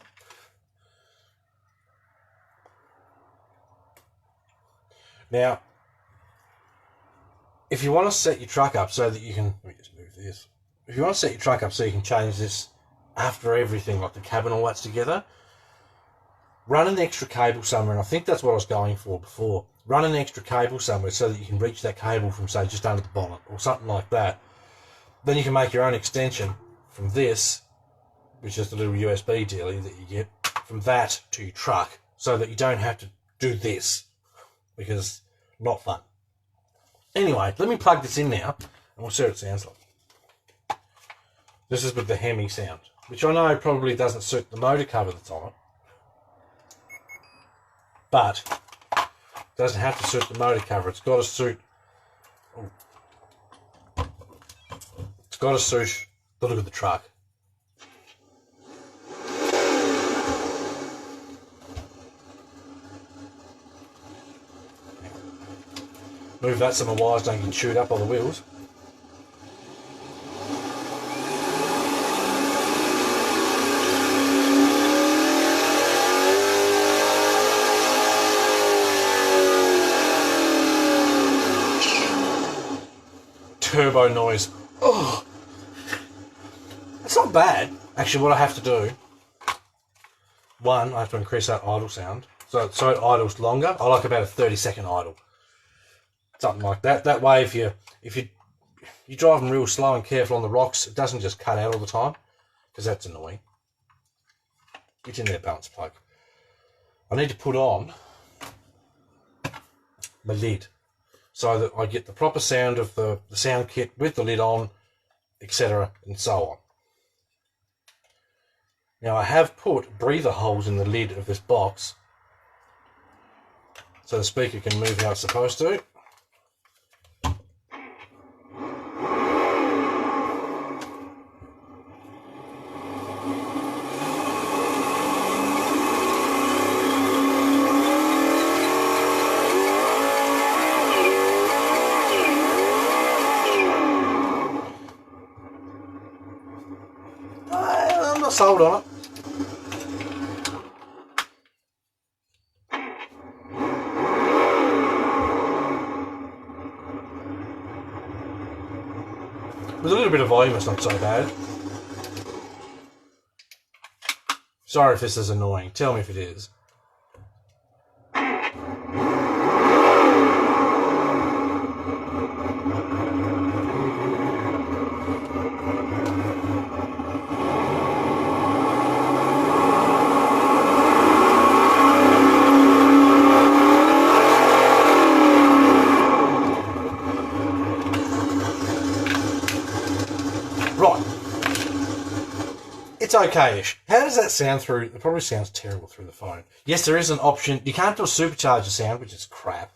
Speaker 1: Now, if you want to set your truck up so that you can, let me just move this. If you want to set your truck up so you can change this after everything, like the cabin, all that's together, run an extra cable somewhere, and I think that's what I was going for before. Run an extra cable somewhere so that you can reach that cable from, say, just under the bonnet or something like that. Then you can make your own extension from this, which is the little USB dealie that you get, from that to your truck, so that you don't have to do this, because not fun. Anyway, let me plug this in now, and we'll see what it sounds like. This is with the Hemi sound, which I know probably doesn't suit the motor cover that's on it, but it doesn't have to suit the motor cover. It's got to suit. It's got to suit the look of the truck. Move that so my wires don't get chewed up by the wheels. Turbo noise. Oh, it's not bad. Actually, what I have to do, one, I have to increase that idle sound so it idles longer. I like about a 30-second idle, something like that. That way, if you drive them real slow and careful on the rocks, it doesn't just cut out all the time, because that's annoying. Get in there, balance plug. I need to put on my lid, so that I get the proper sound of the sound kit with the lid on, etc. and so on. Now I have put breather holes in the lid of this box so the speaker can move how it's supposed to. I'm not sold on it. With a little bit of volume, it's not so bad. Sorry if this is annoying. Tell me if it is. okay-ish. How does that sound through? It probably sounds terrible through the phone. Yes, there is an option. You can't do a supercharger sound, which is crap.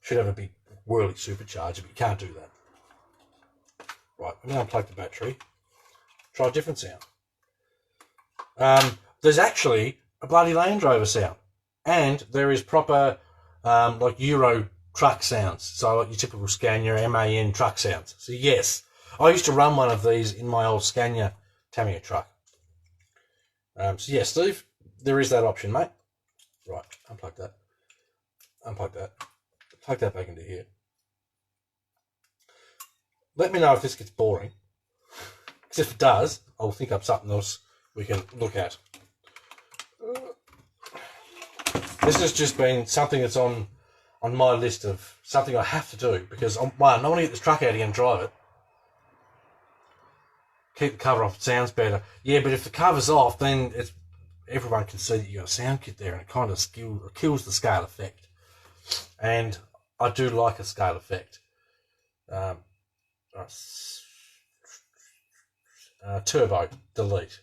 Speaker 1: Should have a big whirly supercharger, but you can't do that. Right, I'm going to unplug the battery. Try a different sound. There's actually a bloody Land Rover sound. And there is proper, like, Euro truck sounds. So, like your typical Scania, MAN truck sounds. So, yes, I used to run one of these in my old Scania Tamiya truck. So, yeah, Steve, there is that option, mate. Right, unplug that. Unplug that. Plug that back into here. Let me know if this gets boring. Because if it does, I'll think up something else we can look at. This has just been something that's on my list of something I have to do. Because, one, I want to get this truck out here and drive it. Keep the cover off, it sounds better. Yeah, but if the cover's off, then everyone can see that you've got a sound kit there, and it kind of kills the scale effect. And I do like a scale effect. Turbo, delete.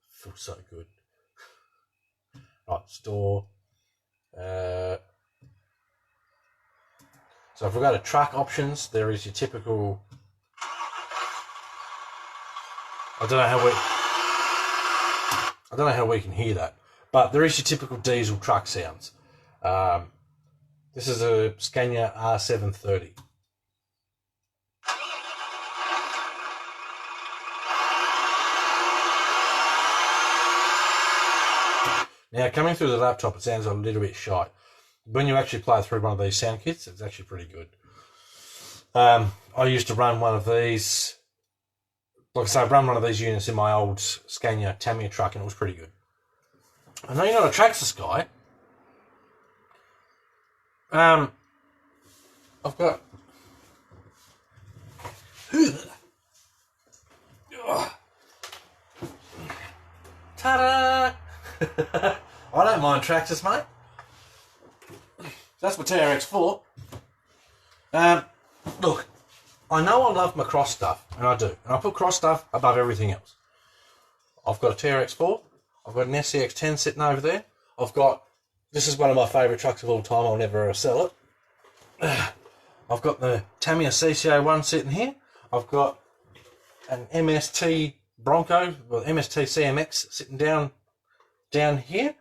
Speaker 1: Feels so good. Right, store. So if we go to truck options, there is your typical. I don't know how we can hear that, but there is your typical diesel truck sounds. This is a Scania R730. Now, coming through the laptop, it sounds a little bit shy. When you actually play through one of these sound kits, it's actually pretty good. I used to run one of these, like I say, I run one of these units in my old Scania Tamiya truck, and it was pretty good. I know you're not a Traxxas guy. I've got. Ta-da! I don't mind Traxxas, mate. That's my TRX4. Look, I know I love my cross stuff, and I do. And I put cross stuff above everything else. I've got a TRX4. I've got an SCX10 sitting over there. This is one of my favourite trucks of all time. I'll never ever sell it. I've got the Tamiya CCA1 sitting here. I've got an MST Bronco, well, MST CMX sitting down here.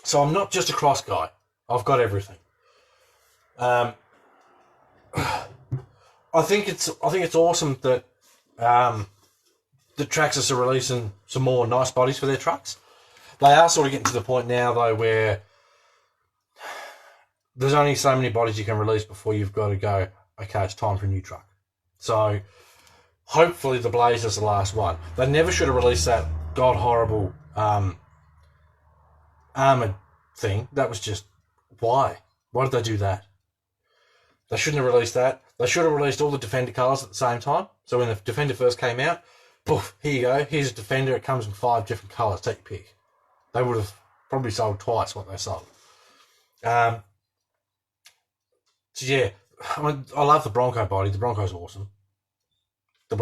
Speaker 1: So I'm not just a cross guy. I've got everything. I think it's awesome that the Traxxas are releasing some more nice bodies for their trucks. They are sort of getting to the point now, though, where there's only so many bodies you can release before you've got to go, okay, it's time for a new truck. So hopefully the Blazer's the last one. They never should have released that god horrible armoured thing. That was just, why? Why did they do that? They shouldn't have released that. They should have released all the Defender colours at the same time. So when the Defender first came out, poof, here you go. Here's a Defender. It comes in 5 different colours. Take your pick. They would have probably sold twice what they sold. So yeah, I love the Bronco body. The Bronco's awesome. As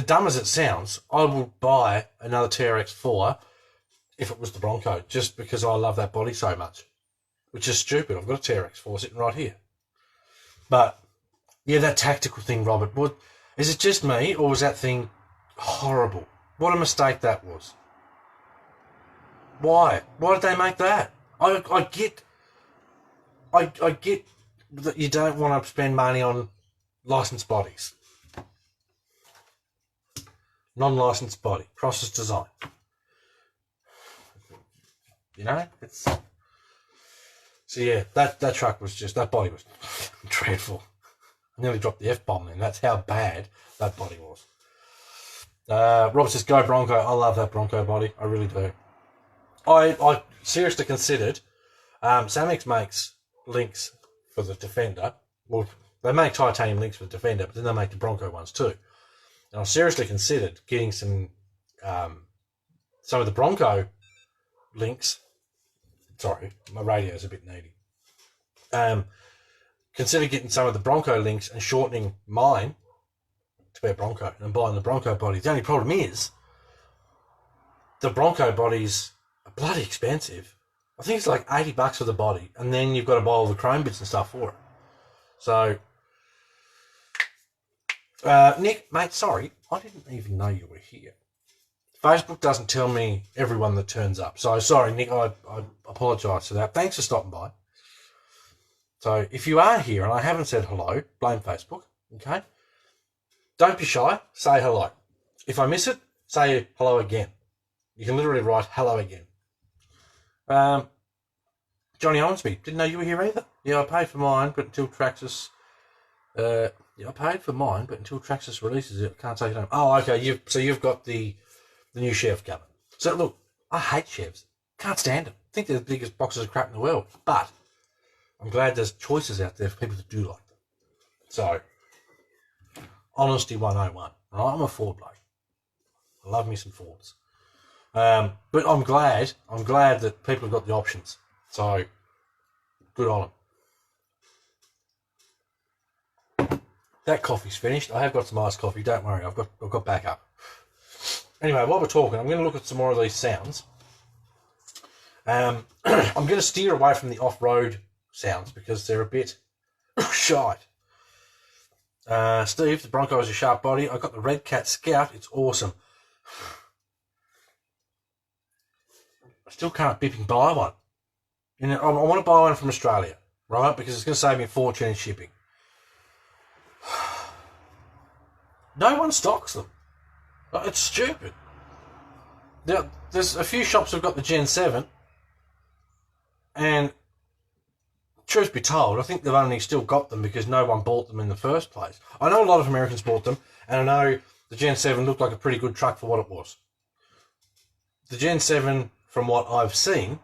Speaker 1: dumb as it sounds, I would buy another TRX4 if it was the Bronco, just because I love that body so much. Which is stupid. I've got a TRX4 sitting right here. But yeah, that tactical thing, Robert. Is it just me, or was that thing horrible? What a mistake that was. Why? Why did they make that? I get that you don't want to spend money on licensed bodies. Non-licensed body. Process design. You know? So yeah, that truck was just, that body was dreadful. I nearly dropped the F-bomb then. That's how bad that body was. Rob says, go Bronco. I love that Bronco body. I really do. I seriously considered, Samex makes links for the Defender. Well, they make titanium links for the Defender, but then they make the Bronco ones too. And I seriously considered getting some of the Bronco links. Sorry, my radio's a bit needy. consider getting some of the Bronco links and shortening mine to be a Bronco and buying the Bronco body. The only problem is the Bronco bodies are bloody expensive. I think it's like $80 for the body, and then you've got to buy all the chrome bits and stuff for it. So, Nick, mate, sorry, I didn't even know you were here. Facebook doesn't tell me everyone that turns up. So, sorry, Nick, I apologise for that. Thanks for stopping by. So, if you are here and I haven't said hello, blame Facebook, okay? Don't be shy, say hello. If I miss it, say hello again. You can literally write hello again. Johnny Owensby, didn't know you were here either. Yeah, I paid for mine, but until Traxxas... releases it, I can't take it home. Oh, okay, you've got the new Chev coming. So, look, I hate Chevs. Can't stand them. I think they're the biggest boxes of crap in the world. But I'm glad there's choices out there for people that do like them. So, honesty 101. Right? I'm a Ford bloke. I love me some Fords. But I'm glad that people have got the options. So, good on them. That coffee's finished. I have got some iced coffee. Don't worry, I've got backup. Anyway, while we're talking, I'm going to look at some more of these sounds. I'm going to steer away from the off-road sounds because they're a bit shite. Steve, the Bronco is a sharp body. I got the Red Cat Scout. It's awesome. I still can't bipping buy one. You know, I want to buy one from Australia, right? Because it's going to save me a fortune in shipping. No one stocks them. It's stupid. There's a few shops have got the Gen 7, and truth be told, I think they've only still got them because no one bought them in the first place. I know a lot of Americans bought them, and I know the Gen 7 looked like a pretty good truck for what it was. The Gen 7, from what I've seen,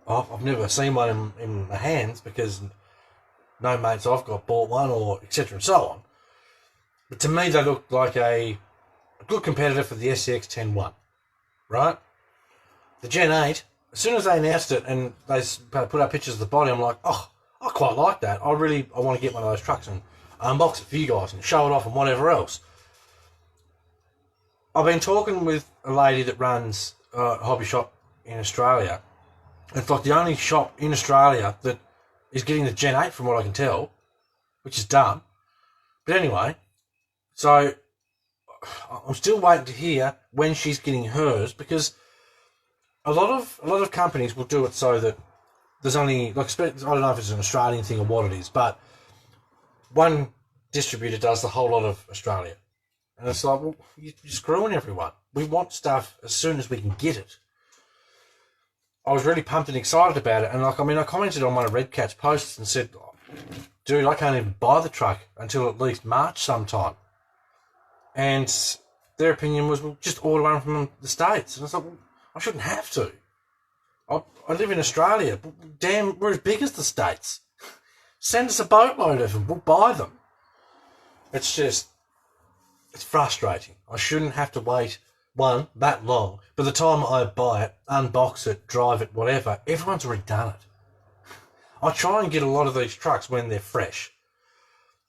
Speaker 1: I've never seen one in my hands because no mates I've got bought one, or etc. and so on. But to me, they look like a good competitor for the SCX 10-1, right? The Gen 8, as soon as they announced it and they put up pictures of the body, I'm like, oh, I quite like that. I want to get one of those trucks and unbox it for you guys and show it off and whatever else. I've been talking with a lady that runs a hobby shop in Australia. It's like the only shop in Australia that is getting the Gen 8 from what I can tell, which is dumb. But anyway, so I'm still waiting to hear when she's getting hers, because a lot of companies will do it so that there's only, like, I don't know if it's an Australian thing or what it is, but one distributor does the whole lot of Australia. And it's like, well, you're screwing everyone. We want stuff as soon as we can get it. I was really pumped and excited about it. And I commented on one of Red Cat's posts and said, dude, I can't even buy the truck until at least March sometime. And their opinion was, well, just order one from the States. And I was like, well, I shouldn't have to. I live in Australia. Damn, we're as big as the States. Send us a boatload of them. We'll buy them. It's frustrating. I shouldn't have to wait, that long. By the time I buy it, unbox it, drive it, whatever, everyone's already done it. I try and get a lot of these trucks when they're fresh.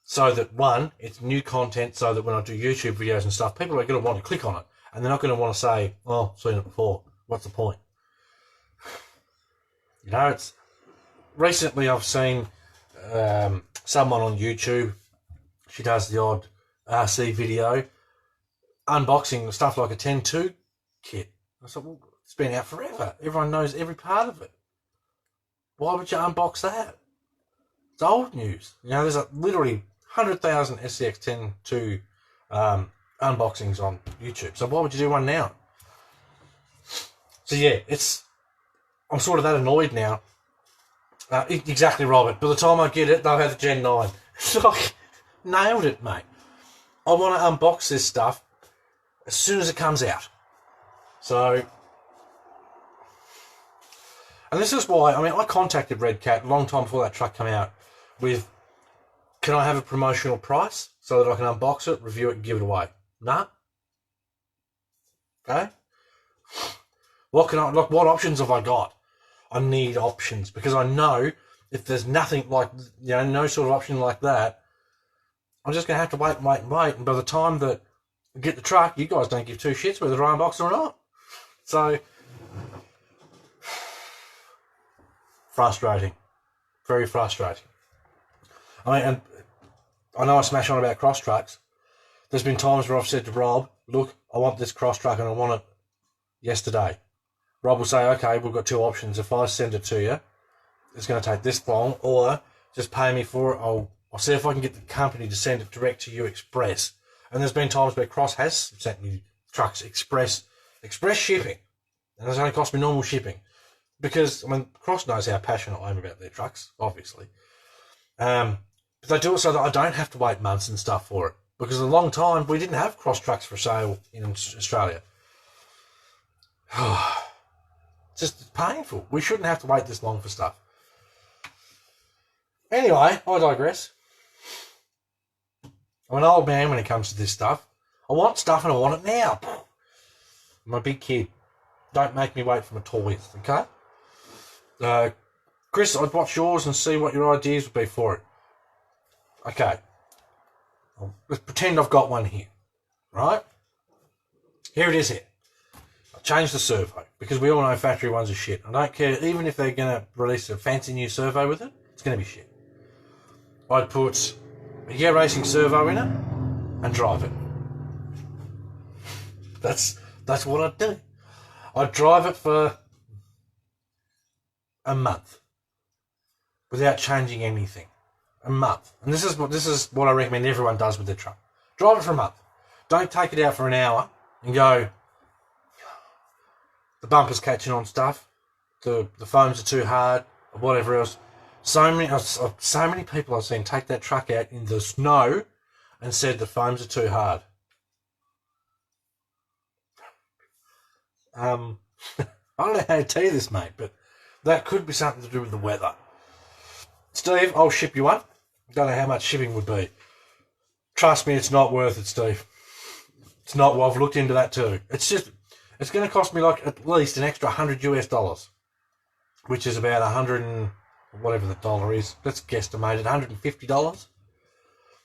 Speaker 1: So that, it's new content, so that when I do YouTube videos and stuff, people are going to want to click on it. And they're not going to want to say, oh, I've seen it before. What's the point? You know, recently I've seen someone on YouTube, she does the odd RC video, unboxing stuff like a 10.2 kit. I said, well, it's been out forever. Everyone knows every part of it. Why would you unbox that? It's old news. You know, there's literally 100,000 SCX 10.2 unboxings on YouTube. So why would you do one now? So yeah, I'm sort of that annoyed now. Exactly, Robert. By the time I get it, they'll have the Gen 9. It's like, nailed it, mate. I want to unbox this stuff as soon as it comes out. So, and this is why, I contacted Red Cat a long time before that truck came out with, can I have a promotional price so that I can unbox it, review it, and give it away? Nah. Okay. What options have I got? I need options, because I know if there's nothing like, no sort of option like that, I'm just going to have to wait and wait and wait. And by the time that I get the truck, you guys don't give two shits whether they're unboxed or not. So, frustrating. Very frustrating. I mean, and I know I smash on about cross trucks. There's been times where I've said to Rob, look, I want this cross truck and I want it yesterday. Rob will say, okay, we've got two options. If I send it to you, it's going to take this long, or just pay me for it. I'll see if I can get the company to send it direct to you express. And there's been times where Cross has sent me trucks express shipping. And it's only cost me normal shipping. Because, I mean, Cross knows how passionate I am about their trucks, obviously. But they do it so that I don't have to wait months and stuff for it. Because a long time, we didn't have Cross trucks for sale in Australia. Just painful. We shouldn't have to wait this long for stuff. Anyway, I digress. I'm an old man when it comes to this stuff. I want stuff and I want it now. I'm a big kid. Don't make me wait for my toys, okay? Chris, I'd watch yours and see what your ideas would be for it. Okay. Let's pretend I've got one here, right? Here it is here. I've changed the servo because we all know factory ones are shit. I don't care, even if they're going to release a fancy new servo with it, it's going to be shit. I'd put a gear racing servo in it and drive it. That's what I'd do. I'd drive it for a month without changing anything. A month. And this is what I recommend everyone does with their truck. Drive it for a month. Don't take it out for an hour and go, the bumper's catching on stuff, the foams are too hard, or whatever else. So many people I've seen take that truck out in the snow and said the foams are too hard. I don't know how to tell you this, mate, but that could be something to do with the weather. Steve, I'll ship you one. Don't know how much shipping would be. Trust me, it's not worth it, Steve. It's not. Well, I've looked into that too. It's going to cost me like at least an extra $100 US, which is about 100 and whatever the dollar is. Let's guesstimate it, $150.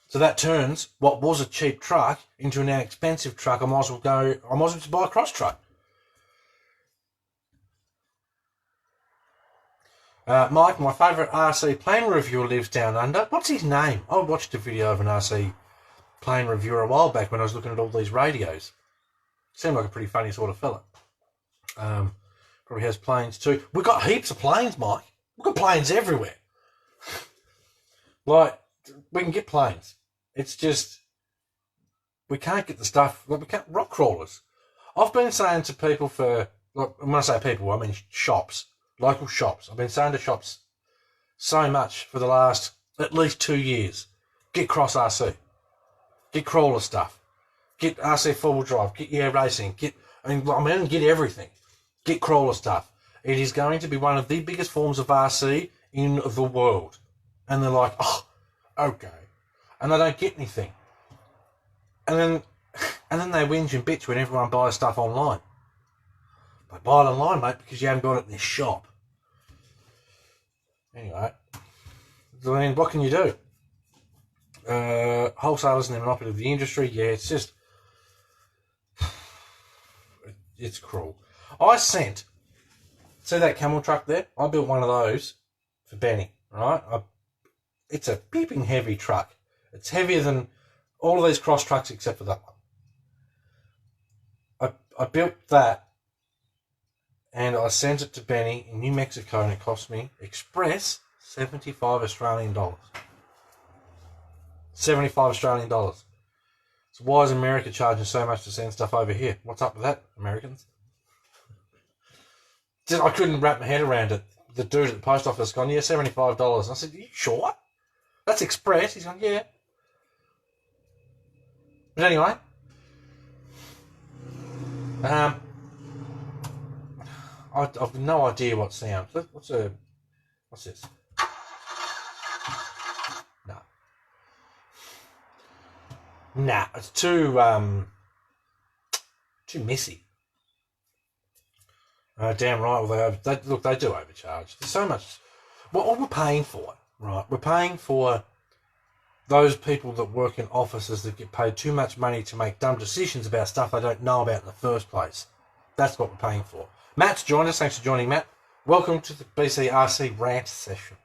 Speaker 1: So that turns what was a cheap truck into a now expensive truck. I might as well just buy a cross truck. Mike, my favourite RC plane reviewer lives down under. What's his name? I watched a video of an RC plane reviewer a while back when I was looking at all these radios. Seemed like a pretty funny sort of fella. Probably has planes too. We've got heaps of planes, Mike. We've got planes everywhere. Like, we can get planes. It's just, we can't get the stuff. Like, we can't, rock crawlers. I've been saying to people when I say people, I mean shops. Local shops. I've been saying to shops so much for the last at least 2 years. Get cross RC. Get crawler stuff. Get RC four-wheel drive. Get air racing. Get everything. Get crawler stuff. It is going to be one of the biggest forms of RC in the world. And they're like, oh, okay. And they don't get anything. And then they whinge and bitch when everyone buys stuff online. They buy it online, mate, because you haven't got it in this shop. Anyway, I mean, what can you do? Wholesalers and the monopoly of the industry, yeah, it's just, it's cruel. See that camel truck there? I built one of those for Benny, right? It's a peeping heavy truck. It's heavier than all of these cross trucks except for that one. I built that. And I sent it to Benny in New Mexico, and it cost me express 75 Australian dollars. 75 Australian dollars. So why is America charging so much to send stuff over here? What's up with that, Americans? I couldn't wrap my head around it. The dude at the post office gone, yeah, $75. And I said, are you sure? That's express. He's gone, yeah. But anyway, I've no idea what sound. What's this? No. Nah, it's too messy. Damn right. Well, they do overcharge. There's so much. what we're paying for, right? We're paying for those people that work in offices that get paid too much money to make dumb decisions about stuff they don't know about in the first place. That's what we're paying for. Matt's joined us. Thanks for joining, Matt. Welcome to the BCRC rant session.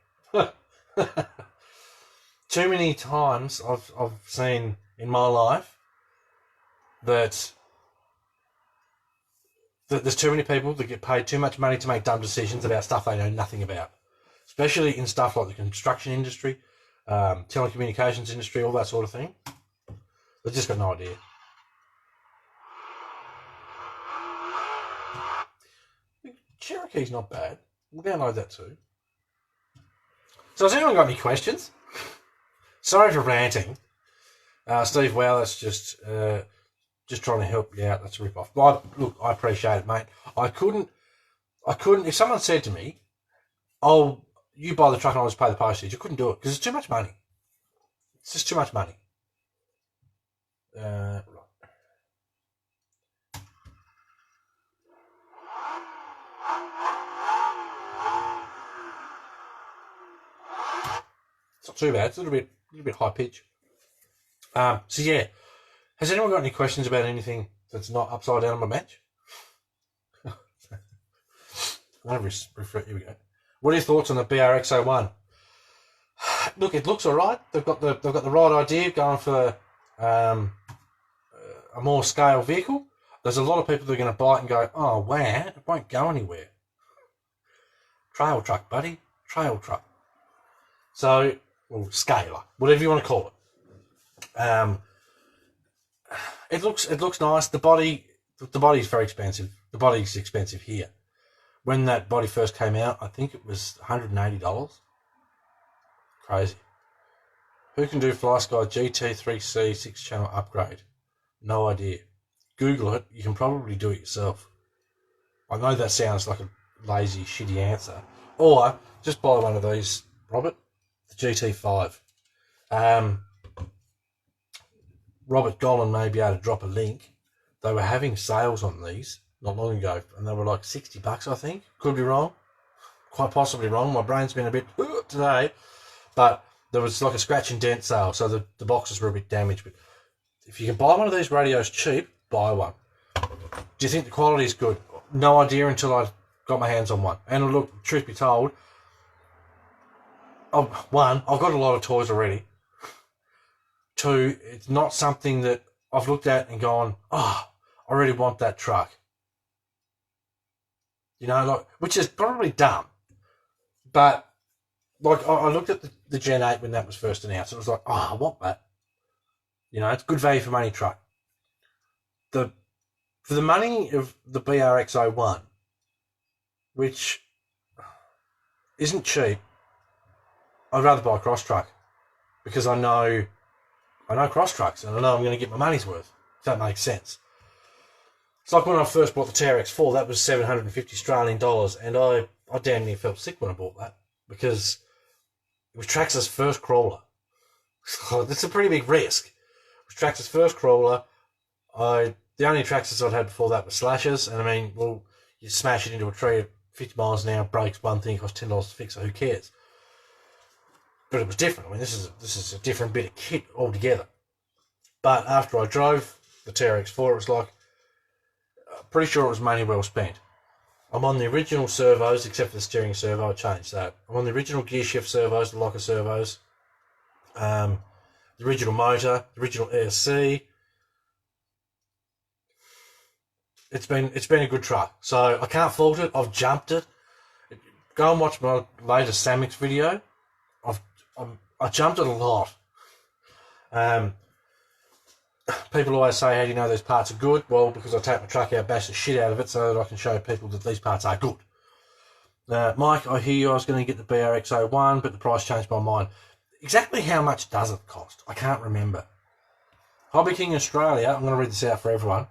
Speaker 1: Too many times I've seen in my life that there's too many people that get paid too much money to make dumb decisions about stuff they know nothing about, especially in stuff like the construction industry, telecommunications industry, all that sort of thing. They've just got no idea. Cherokee's not bad. We'll download that too. So has anyone got any questions? Sorry for ranting. Steve, wow, that's just trying to help you out. That's a rip-off. Look, I appreciate it, mate. I couldn't, if someone said to me, oh, you buy the truck and I'll just pay the postage, I couldn't do it because it's too much money. It's just too much money. Right. It's not too bad. It's a little bit high pitch. So yeah, has anyone got any questions about anything that's not upside down on my bench? Here we go. What are your thoughts on the BRX01? Look, it looks all right. They've got the right idea going for a more scale vehicle. There's a lot of people that are going to buy it and go, oh wow, it won't go anywhere. Trail truck, buddy, trail truck. So, or scaler, whatever you want to call it. It looks nice. The body's very expensive. The body's expensive here. When that body first came out, I think it was $180. Crazy. Who can do FlySky GT3C 6-channel upgrade? No idea. Google it. You can probably do it yourself. I know that sounds like a lazy, shitty answer. Or just buy one of these, Robert. The GT5. Robert Golan may be able to drop a link. They were having sales on these not long ago, and they were like $60, I think. Could be wrong. Quite possibly wrong. My brain's been a bit today. But there was like a scratch and dent sale, so the boxes were a bit damaged. But if you can buy one of these radios cheap, buy one. Do you think the quality is good? No idea until I got my hands on one. And look, truth be told, one, I've got a lot of toys already. Two, it's not something that I've looked at and gone, oh, I really want that truck. You know, like, which is probably dumb. But, like, I looked at the Gen 8 when that was first announced. It was like, oh, I want that. You know, it's good value for money truck. For the money of the BRX01, which isn't cheap, I'd rather buy a cross truck because I know cross trucks and I know I'm going to get my money's worth, if that makes sense. It's like when I first bought the TRX4, that was $750 and I damn near felt sick when I bought that because it was Traxxas' first crawler. That's a pretty big risk. It was Traxxas' first crawler. The only Traxxas I'd had before that were slashers, and I mean, well, you smash it into a tree at 50 miles an hour, breaks one thing, costs $10 to fix it, who cares? But it was different. I mean, this is a different bit of kit altogether. But after I drove the TRX4, it was like, pretty sure it was money well spent. I'm on the original servos, except for the steering servo. I changed that. I'm on the original gear shift servos, the locker servos, the original motor, the original ESC. It's been a good truck, so I can't fault it. I've jumped it. Go and watch my latest Samix video. I jumped it a lot. People always say, how do you know these parts are good? Well, because I take my truck out, bash the shit out of it so that I can show people that these parts are good. Mike, I hear you, I was going to get the BRX01, but the price changed my mind. Exactly how much does it cost? I can't remember. Hobby King Australia, I'm going to read this out for everyone.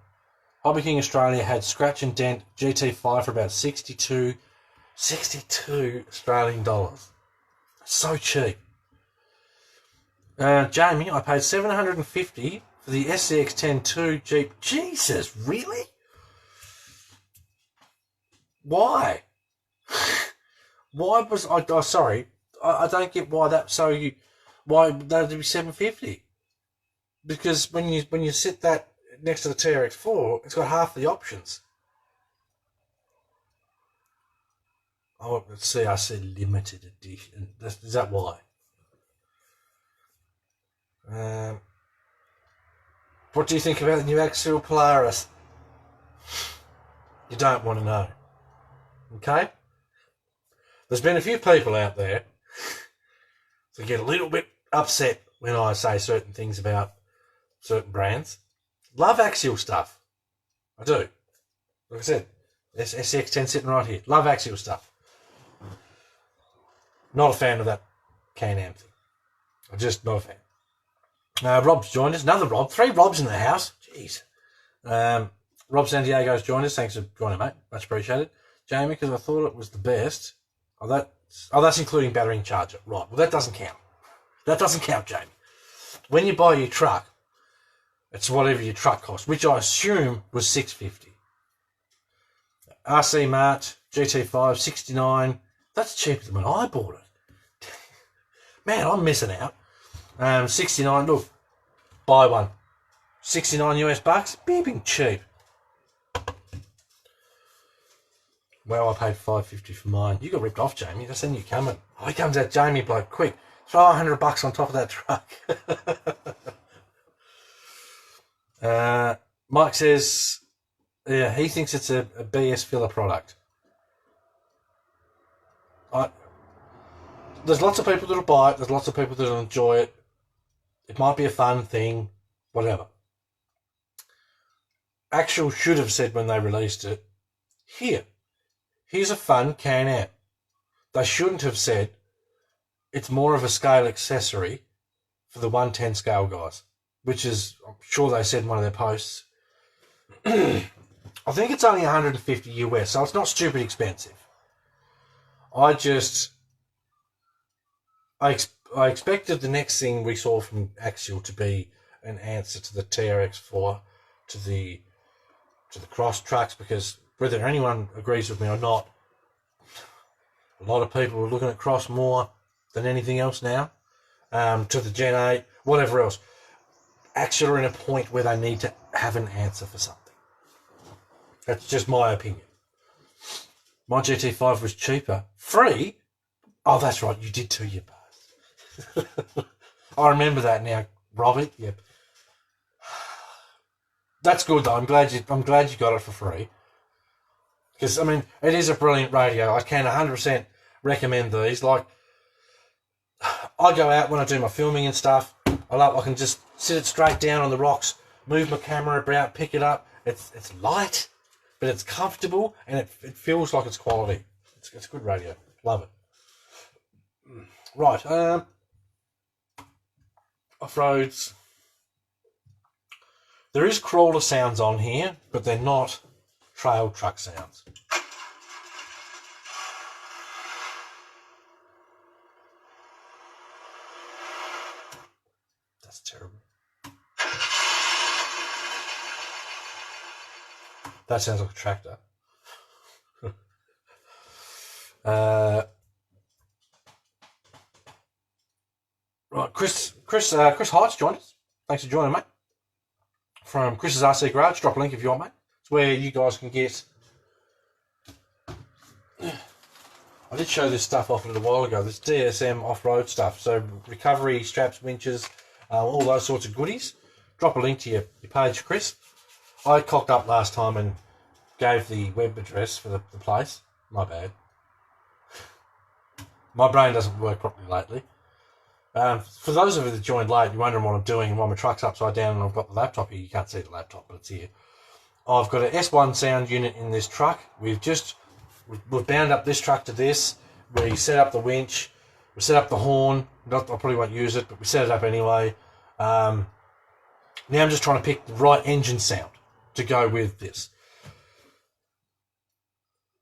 Speaker 1: Hobby King Australia had scratch and dent GT5 for about 62 Australian dollars. So cheap. Jamie, I paid $750 for the SCX-10-2 Jeep. Jesus, really? Why? Why was I? Sorry, I don't get why that. Why that'd be 750? Because when you sit that next to the TRX4, it's got half the options. Oh, it's CRC limited edition. Is that why? What do you think about the new Axial Polaris? You don't want to know. Okay? There's been a few people out there that get a little bit upset when I say certain things about certain brands. Love Axial stuff. I do. Like I said, SCX10 sitting right here. Love Axial stuff. Not a fan of that Can-Am thing. I'm just not a fan. Rob's joined us. Another Rob. 3 Robs in the house. Jeez. Rob Santiago's joined us. Thanks for joining, mate. Much appreciated. Jamie, because I thought it was the best. That's including battery and charger. Right. Well, that doesn't count. That doesn't count, Jamie. When you buy your truck, it's whatever your truck costs, which I assume was $650. RC Mart, GT5, 69. That's cheaper than when I bought it. Man, I'm missing out. 69, look, buy one. 69 US bucks, beeping cheap. Well, I paid $550 for mine. You got ripped off, Jamie. I seen you coming. Oh, here comes that Jamie bloke. Quick, throw $100 on top of that truck. Mike says, yeah, he thinks it's a BS filler product. There's lots of people that'll buy it. There's lots of people that'll enjoy it. It might be a fun thing, whatever. Axial should have said when they released it, here's a fun Can-Am. They shouldn't have said it's more of a scale accessory for the 110 scale guys, which is, I'm sure they said in one of their posts. I think it's only 150 US, so it's not stupid expensive. I expected the next thing we saw from Axial to be an answer to the TRX4, to the cross trucks, because whether anyone agrees with me or not, a lot of people are looking at cross more than anything else now, to the Gen 8, whatever else. Axial are in a point where they need to have an answer for something. That's just my opinion. My GT5 was cheaper. Free? Oh, that's right, you did too, you bastard. I remember that now, Robert. Yep. That's good though. I'm glad you got it for free. Because I mean, it is a brilliant radio. I can 100% recommend these. Like, I go out when I do my filming and stuff. I can just sit it straight down on the rocks, move my camera about, pick it up. It's light, but it's comfortable and it feels like it's quality. It's good radio. Love it. Right. Off-roads. There is crawler sounds on here, but they're not trail truck sounds. That's terrible. That sounds like a tractor. Right, Chris Heights joined us. Thanks for joining, mate. From Chris's RC Garage. Drop a link if you want, mate. It's where you guys can get... I did show this stuff off a little while ago. This DSM off-road stuff. So recovery, straps, winches, all those sorts of goodies. Drop a link to your page, Chris. I cocked up last time and gave the web address for the place. My bad. My brain doesn't work properly lately. For those of you that joined late, you're wondering what I'm doing and why my truck's upside down and I've got the laptop here. You can't see the laptop, but it's here. I've got an S1 sound unit in this truck. We've bound up this truck to this. We set up the winch. We set up the horn. I probably won't use it, but we set it up anyway. Now I'm just trying to pick the right engine sound to go with this.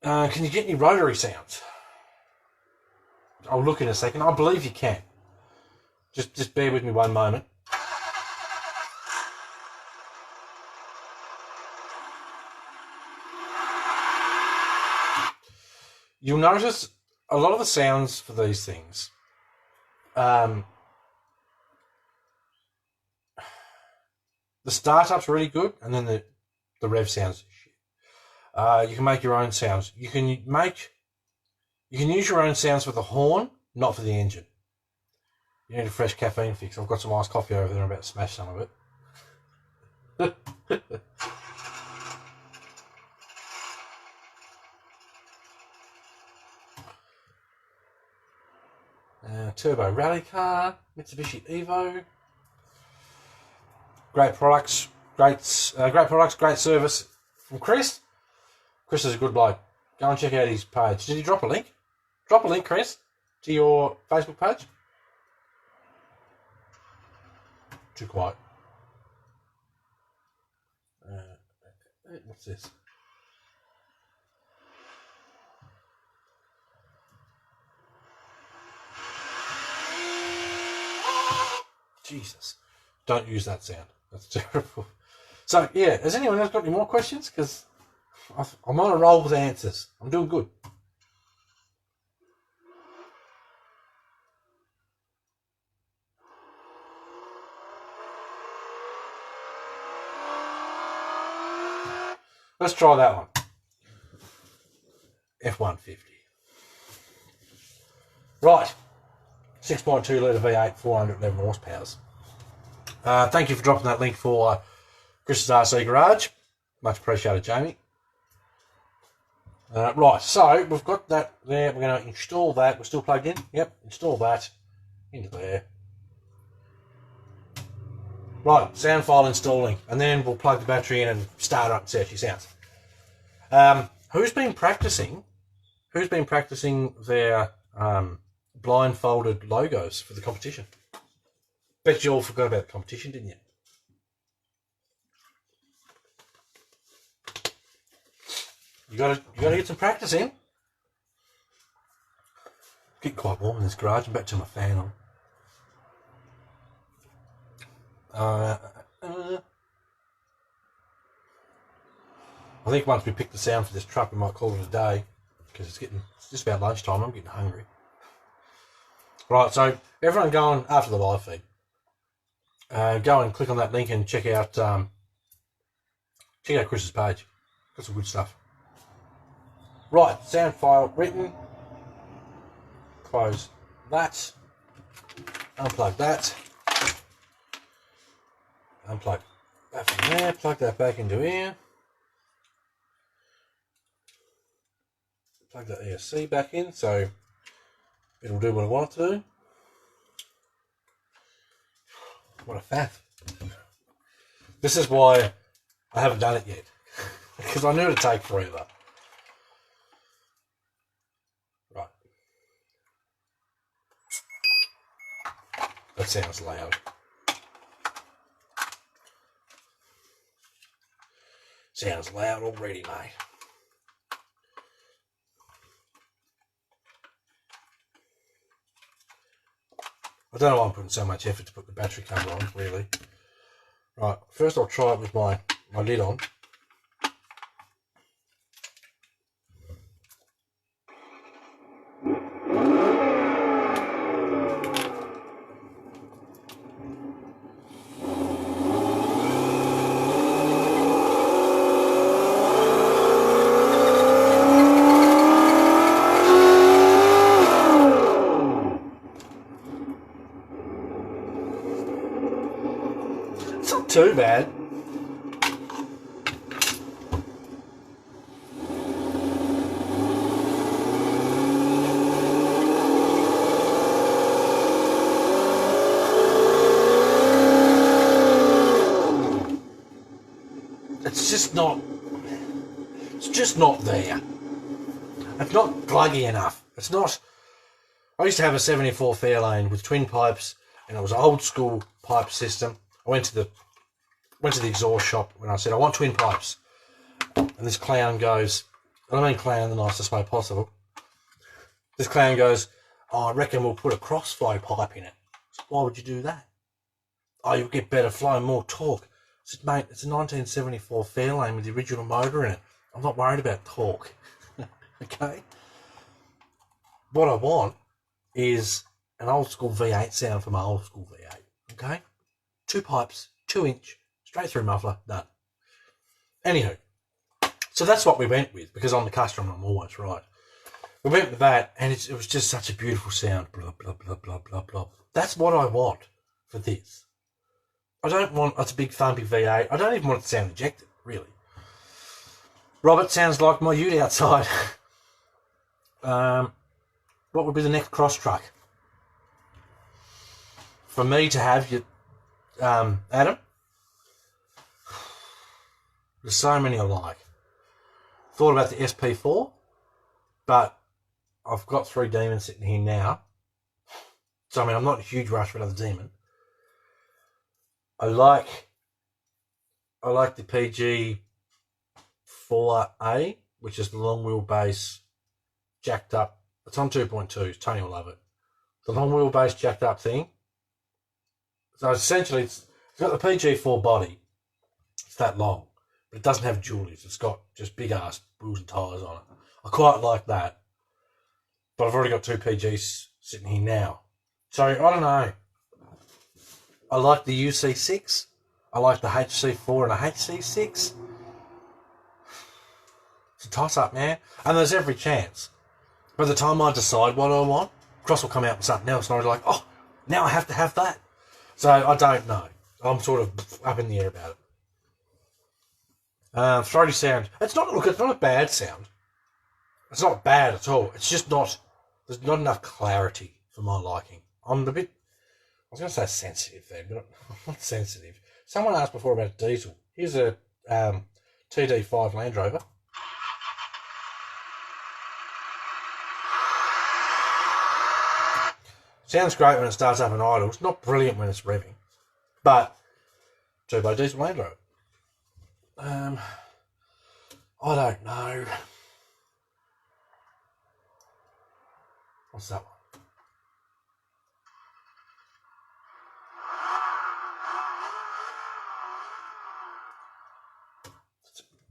Speaker 1: Can you get any rotary sounds? I'll look in a second. I believe you can. Just bear with me one moment. You'll notice a lot of the sounds for these things, the startup's really good, and then the rev sounds shit. You can make your own sounds. You can use your own sounds for the horn, not for the engine. You need a fresh caffeine fix. I've got some iced coffee over there. I'm about to smash some of it. Turbo rally car, Mitsubishi Evo. Great products, great service from Chris. Chris is a good bloke. Go and check out his page. Did he drop a link? Drop a link, Chris, to your Facebook page. Too quiet. What's this? Jesus. Don't use that sound. That's terrible. So, yeah, has anyone else got any more questions? Because I'm on a roll with answers. I'm doing good. Let's try that one. F-150. Right. 6.2 litre V8, 411 horsepower. Thank you for dropping that link for Chris's RC Garage. Much appreciated, Jamie. Right, so we've got that there. We're going to install that. We're still plugged in. Yep, install that into there. Right, sound file installing, and then we'll plug the battery in and start up and see how she sounds. Who's been practicing their blindfolded logos for the competition? Bet you all forgot about the competition, didn't you? You gotta get some practice in. It's getting quite warm in this garage. I'm about to turn my fan on. I think once we pick the sound for this truck, we might call it a day, because it's just about lunchtime. I'm getting hungry. Right, so everyone going after the live feed. Go and click on that link and check out Chris's page. Got some good stuff. Right, sound file written. Close that. Unplug that. Unplug that from there. Plug that back into here. Plug that ESC back in so it'll do what I want it to do. What a faff. This is why I haven't done it yet. Because I knew it'd take forever. Right. That sounds loud. Sounds loud already, mate. I don't know why I'm putting so much effort to put the battery cover on, really. Right, first I'll try it with my lid on. Too bad. It's just not there. It's not gluggy enough. It's not. I used to have a 74 Fairlane with twin pipes, and it was an old school pipe system. I went to the exhaust shop when I said I want twin pipes, and this clown goes, and I mean clown in the nicest way possible. This clown goes, "Oh, I reckon we'll put a crossflow pipe in it." So why would you do that? "Oh, you'll get better flow and more torque." I said, "Mate, it's a 1974 Fairlane with the original motor in it. I'm not worried about torque." Okay. what I want is an old school V8 sound from my old school V8. Okay? 2 pipes, 2-inch, straight through muffler, done. Anywho, so that's what we went with, because I'm the customer, I'm always right. We went with that, and it was just such a beautiful sound. Blah, blah, blah, blah, blah, blah. That's what I want for this. I don't want it's a big thumpy V8. I don't even want it to sound ejected, really. Robert sounds like my ute outside. What would be the next cross truck? For me to have you, Adam? There's so many I like. Thought about the SP4, but I've got 3 demons sitting here now. So, I mean, I'm not in a huge rush for another demon. I like the PG4A, which is the long wheelbase jacked up. It's on 2.2s. Tony will love it. The long wheelbase jacked up thing. So essentially, it's got the PG4 body. It's that long, but it doesn't have jewelries. It's got just big ass wheels and tyres on it. I quite like that, but I've already got 2 PGs sitting here now. So I don't know. I like the UC6. I like the HC4 and the HC6. It's a toss-up, man. And there's every chance. By the time I decide what I want, Cross will come out with something else, and I'll be like, oh, now I have to have that. So I don't know. I'm sort of up in the air about it. Throaty sound. It's not a bad sound. It's not bad at all. It's just there's not enough clarity for my liking. I'm a bit, I was going to say sensitive there, but I'm not sensitive. Someone asked before about diesel. Here's a TD5 Land Rover. Sounds great when it starts up and idles. Not brilliant when it's revving. But turbo diesel Land Rover. I don't know. What's that one?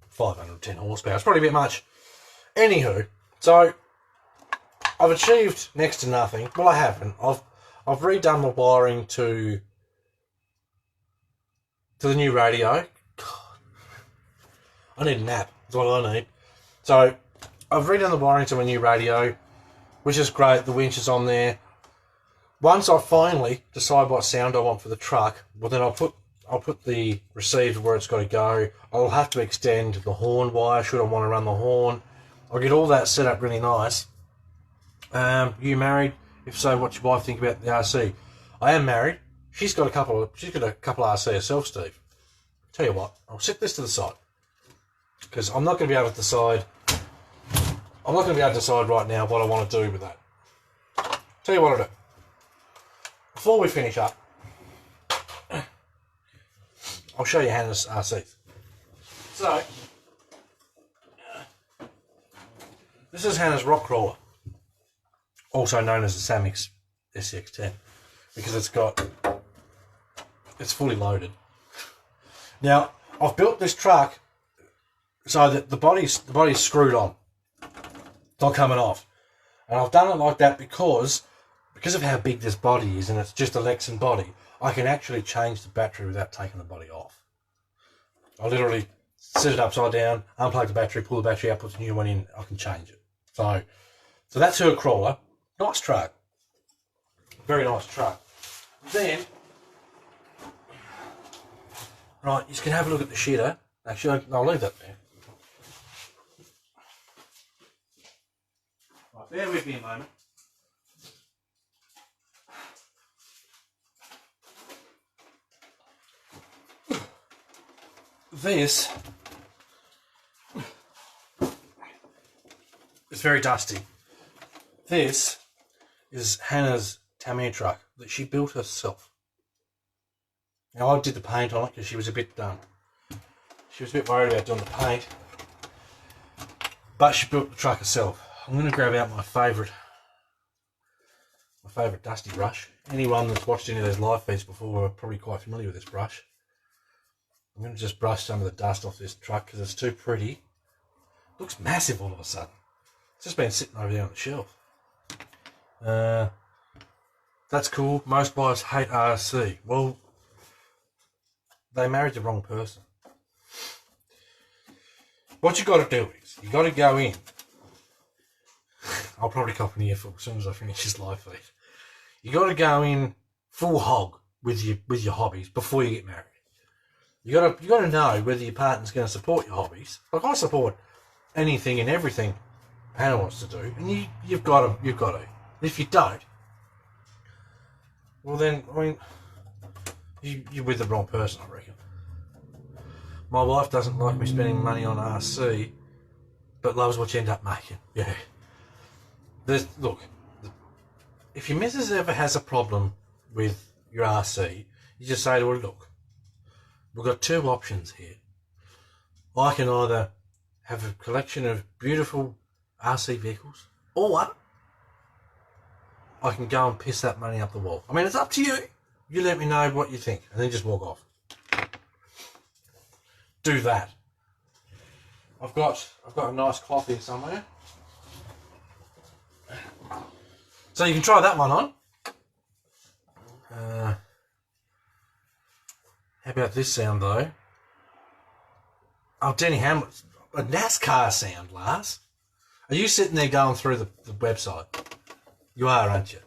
Speaker 1: 510 horsepower. It's probably a bit much. Anywho, so I've achieved next to nothing. Well, I haven't. I've redone the wiring to the new radio. God, I need a nap. That's what I need. So I've redone the wiring to my new radio, which is great. The winch is on there. Once I finally decide what sound I want for the truck, well, then I'll put the receiver where it's got to go. I'll have to extend the horn wire should I want to run the horn. I'll get all that set up really nice. You married? If so, what's your wife think about the RC? I am married. She's got a couple RC herself, Steve. Tell you what, I'll set this to the side because I'm not going to be able to decide. I'm not going to be able to decide right now what I want to do with that. Tell you what I'll do. Before we finish up, I'll show you Hannah's RC. So, this is Hannah's rock crawler, also known as the Samix SCX10, because it's fully loaded. Now, I've built this truck so that the body's screwed on. It's not coming off. And I've done it like that because of how big this body is, and it's just a Lexan body, I can actually change the battery without taking the body off. I literally sit it upside down, unplug the battery, pull the battery out, put the new one in, I can change it. So that's her crawler. Nice truck. Very nice truck. Then, right, you can have a look at the shitter. Actually, I'll leave that there. Right, bear with me a moment. This is very dusty. This is Hannah's Tamiya truck that she built herself. Now I did the paint on it because she was a bit worried about doing the paint, but she built the truck herself. I'm going to grab out my favourite dusty brush. Anyone that's watched any of those live feeds before are probably quite familiar with this brush. I'm going to just brush some of the dust off this truck because it's too pretty. It looks massive all of a sudden. It's just been sitting over there on the shelf. That's cool. Most wives hate RC. Well, they married the wrong person. What you got to do is, you got to go in. I'll probably cop an earful as soon as I finish this live feed. You got to go in full hog with your hobbies before you get married. You got to know whether your partner's going to support your hobbies. Like, I support anything and everything Hannah wants to do, and you've got to. If you don't, well then, I mean, you're with the wrong person, I reckon. My wife doesn't like me spending money on RC, but loves what you end up making. Yeah. Look, if your missus ever has a problem with your RC, you just say to her, look, we've got two options here. I can either have a collection of beautiful RC vehicles, or I can go and piss that money up the wall. I mean, it's up to you. You let me know what you think, and then just walk off. Do that. I've got a nice cloth here somewhere. So you can try that one on. How about this sound though? Oh, Denny Hamlet, a NASCAR sound, Lars. Are you sitting there going through the website? You are, aren't you?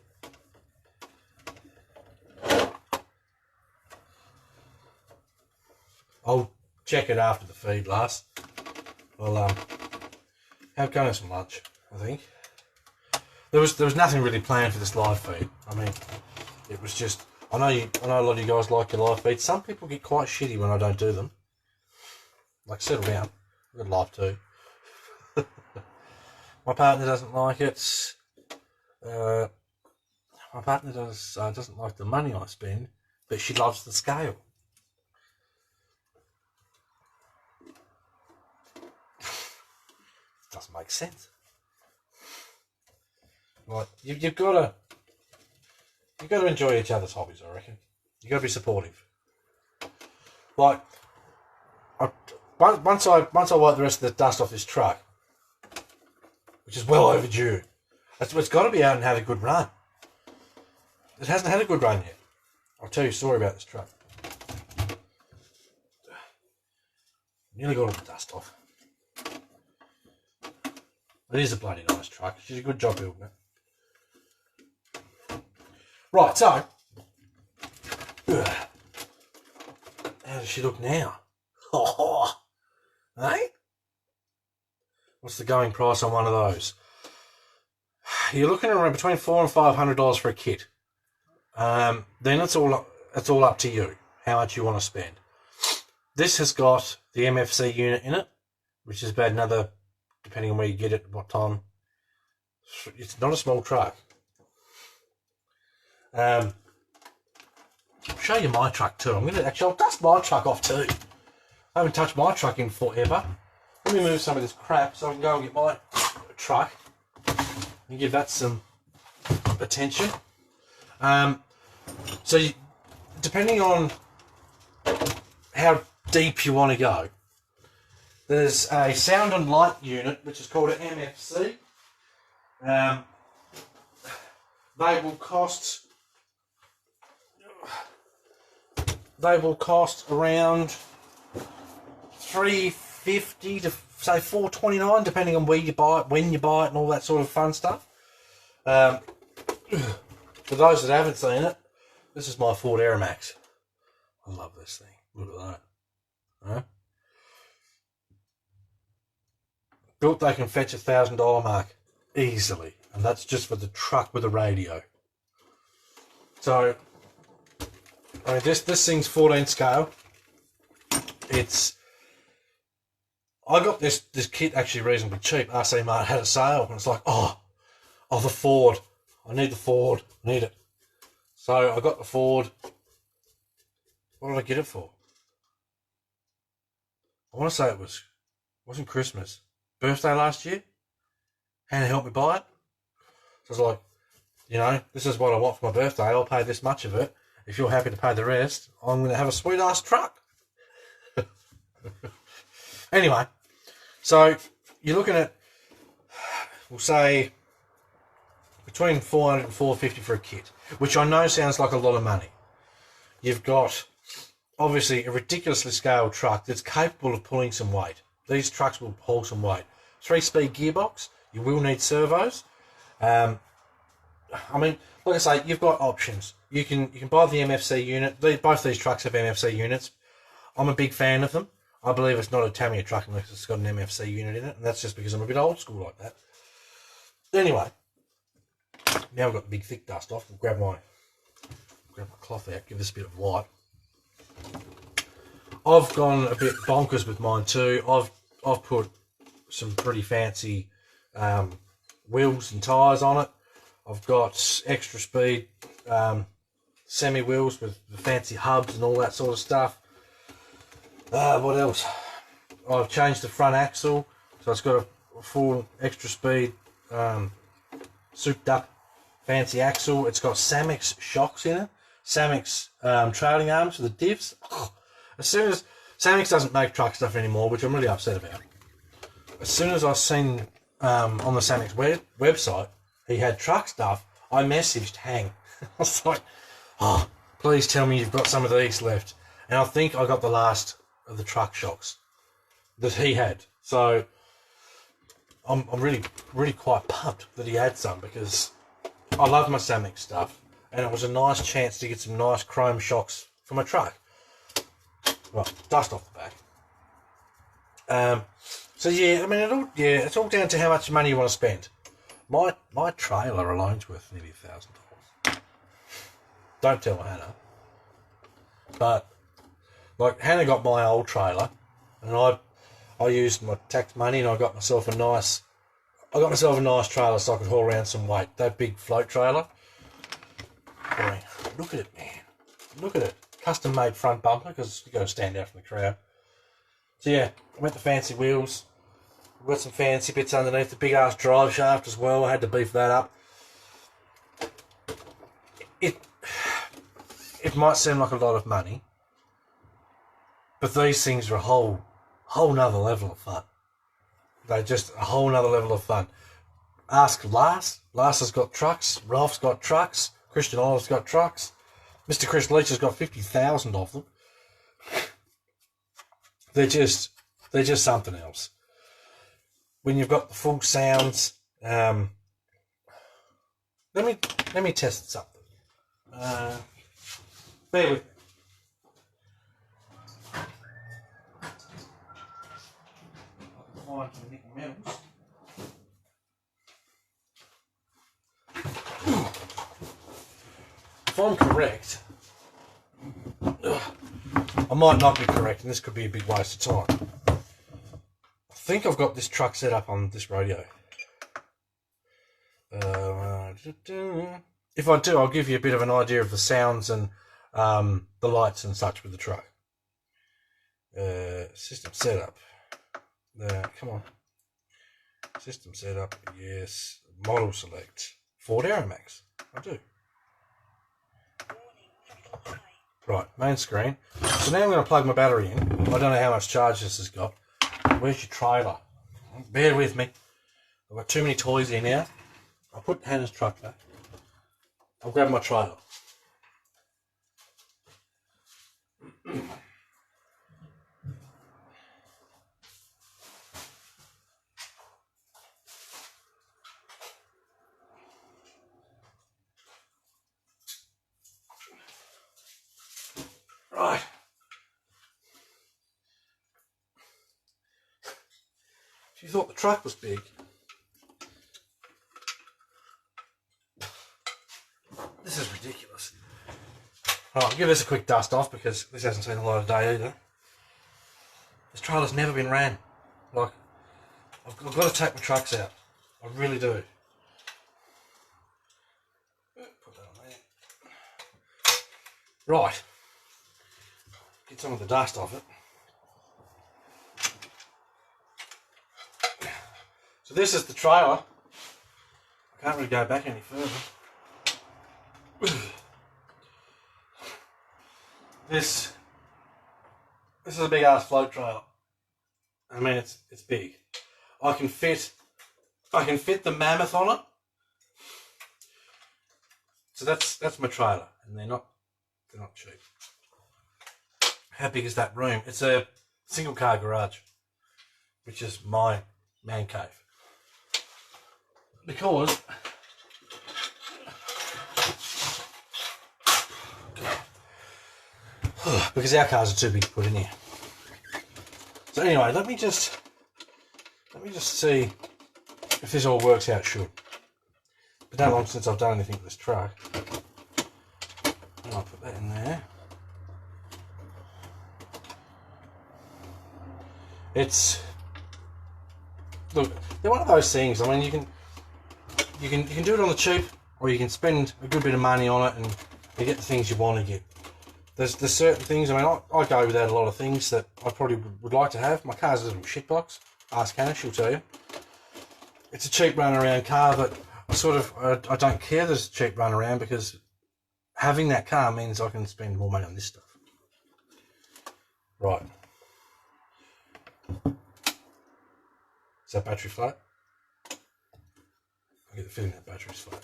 Speaker 1: I'll check it after the feed, Lars. I'll have going to some lunch, I think. There was nothing really planned for this live feed. I mean, it was just, I know a lot of you guys like your live feeds. Some people get quite shitty when I don't do them. Like, settle down. I've got life too. My partner doesn't like it. My partner doesn't like the money I spend, but she loves the scale. Doesn't make sense. Like, you've got to enjoy each other's hobbies, I reckon. You've got to be supportive. Like, once I wipe the rest of the dust off this truck, which is well overdue, it's got to be out and had a good run. It hasn't had a good run yet. I'll tell you a story about this truck. Nearly got all the dust off. It is a bloody nice truck. She did a good job building it. Right, so, how does she look now? Oh, eh? What's the going price on one of those? You're looking around between $400 and $500 for a kit. Then it's all up to you how much you want to spend. This has got the MFC unit in it, which is about another, depending on where you get it, what time. It's not a small truck. I'll show you my truck too. I'll dust my truck off too. I haven't touched my truck in forever. Let me move some of this crap so I can go and get my truck and give that some attention. Depending on how deep you want to go, there's a sound and light unit which is called an MFC. They will cost around $350 to say $429, depending on where you buy it, when you buy it, and all that sort of fun stuff. For those that haven't seen it, this is my Ford Aeromax. I love this thing. Look at that. Huh? Built, they can fetch $1,000 mark easily, and that's just for the truck with a radio. So, I mean, this thing's 14 scale. I got this kit actually reasonably cheap. RC Mart had a sale, and it's like, the Ford. I need the Ford. I need it. So I got the Ford. What did I get it for? I want to say it wasn't Christmas. Birthday last year. Hannah helped me buy it. So I was like, this is what I want for my birthday. I'll pay this much of it. If you're happy to pay the rest, I'm going to have a sweet ass truck. Anyway, so you're looking at, we'll say, between $400 and $450 for a kit, which I know sounds like a lot of money. You've got, obviously, a ridiculously scaled truck that's capable of pulling some weight. These trucks will pull some weight. 3-speed gearbox, you will need servos. I mean, like I say, you've got options. You can buy the MFC unit. Both these trucks have MFC units. I'm a big fan of them. I believe it's not a Tamiya truck unless it's got an MFC unit in it, and that's just because I'm a bit old school like that. Anyway, now I've got the big thick dust off. I'll grab my cloth out, give this a bit of light. I've gone a bit bonkers with mine too. I've put some pretty fancy wheels and tyres on it. I've got extra speed semi wheels with the fancy hubs and all that sort of stuff. What else? I've changed the front axle, so it's got a full extra speed souped up fancy axle. It's got Samex shocks in it, Samex trailing arms for the divs. As soon as Samex doesn't make truck stuff anymore, which I'm really upset about. As soon as I seen on the Samex website he had truck stuff, I messaged Hang. I was like, oh, please tell me you've got some of these left. And I think I got the last of the truck shocks that he had. So I'm really quite pumped that he had some, because I love my Samex stuff, and it was a nice chance to get some nice chrome shocks for my truck. Well, dust off the back. So yeah, I mean, it's all down to how much money you want to spend. My trailer alone's worth nearly $1,000. Don't tell Hannah. But like, Hannah got my old trailer, and I used my tax money, and I got myself a nice trailer so I could haul around some weight. That big float trailer. Boy, look at it, man. Look at it. Custom made front bumper, because you got to stand out from the crowd. So yeah, I went the fancy wheels. We've got some fancy bits underneath, the big ass drive shaft as well. I had to beef that up. It might seem like a lot of money, but these things are a whole nother level of fun. They're just a whole nother level of fun. Ask Lars. Lars has got trucks. Ralph's got trucks. Christian Olive's got trucks. Mr. Chris Leach has got 50,000 of them. They're just something else. When you've got the full sounds, let me test something. Bear with me. Find some nickel metals. If I'm correct, I might not be correct, and this could be a big waste of time. I think I've got this truck set up on this radio. If I do, I'll give you a bit of an idea of the sounds and the lights and such with the truck. System setup. Come on. System setup, yes. Model select. Ford Aeromax. I do. Right, main screen. So now I'm going to plug my battery in. I don't know how much charge this has got. Where's your trailer? Bear with me. I've got too many toys here now. I'll put Hannah's truck back. I'll grab my trailer. Right. If you thought the truck was big, this is ridiculous. Right, I'll give this a quick dust off because this hasn't seen a light of day either. This trailer's never been ran. Like, I've got to take my trucks out. I really do. Put that on there. Right. Get some of the dust off it. So this is the trailer. I can't really go back any further. This is a big ass float trailer. I mean, it's big. I can fit the Mammoth on it. So that's my trailer, and they're not cheap. How big is that room? It's a single car garage, which is my man cave. Because our cars are too big to put in here. So anyway, let me just see if this all works how it should. It's been that long since I've done anything with this truck. And I'll put that in there. Look, they're one of those things. I mean, you can do it on the cheap, or you can spend a good bit of money on it and you get the things you want to get. There's certain things. I mean, I go without a lot of things that I probably would like to have. My car's a little shitbox. Ask Hannah, she'll tell you. It's a cheap run around car, but I don't care that it's a cheap run around, because having that car means I can spend more money on this stuff. Right. Is that battery flat? I get the feeling that battery's flat.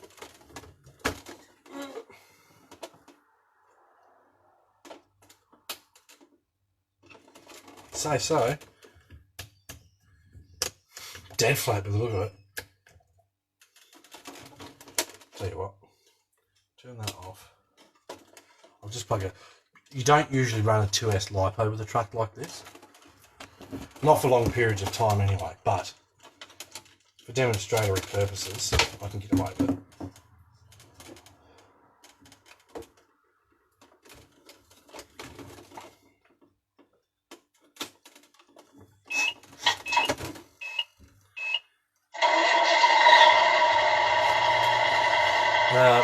Speaker 1: Say so. Dead flat by the look of it. Tell you what, turn that off. I'll just plug it. You don't usually run a 2S LiPo with a truck like this. Not for long periods of time anyway, but for demonstratory purposes, I can get away with it.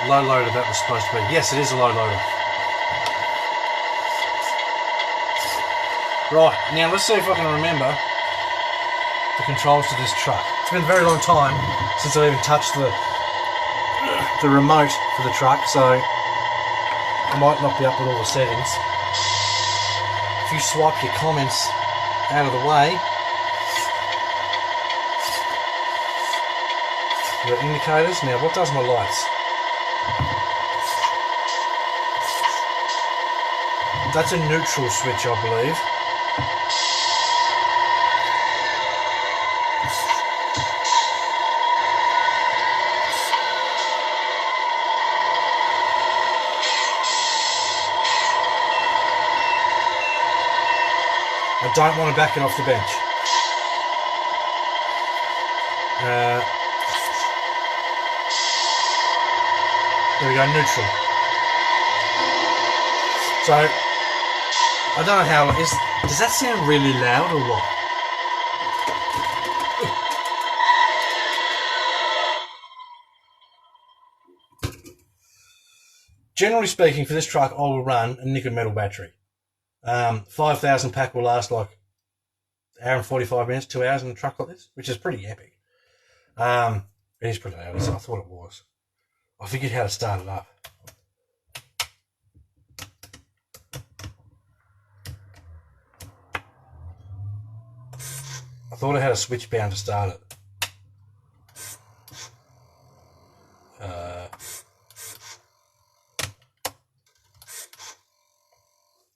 Speaker 1: Low loader, that was supposed to be. Yes, it is a low loader. Right, now let's see if I can remember the controls to this truck. It's been a very long time since I even touched the remote for the truck, so I might not be up with all the settings. If you swipe your comments out of the way, the indicators. Now, what does my lights? That's a neutral switch, I believe. I don't want to back it off the bench. There we go, neutral. So, I don't know how it is. Does that sound really loud or what? Generally speaking, for this truck, I will run a nickel metal battery. 5,000 pack will last like an hour and 45 minutes, 2 hours in a truck like this, which is pretty epic. It is pretty loud, so I thought it was. I figured how to start it up. I thought I had a switch bound to start it.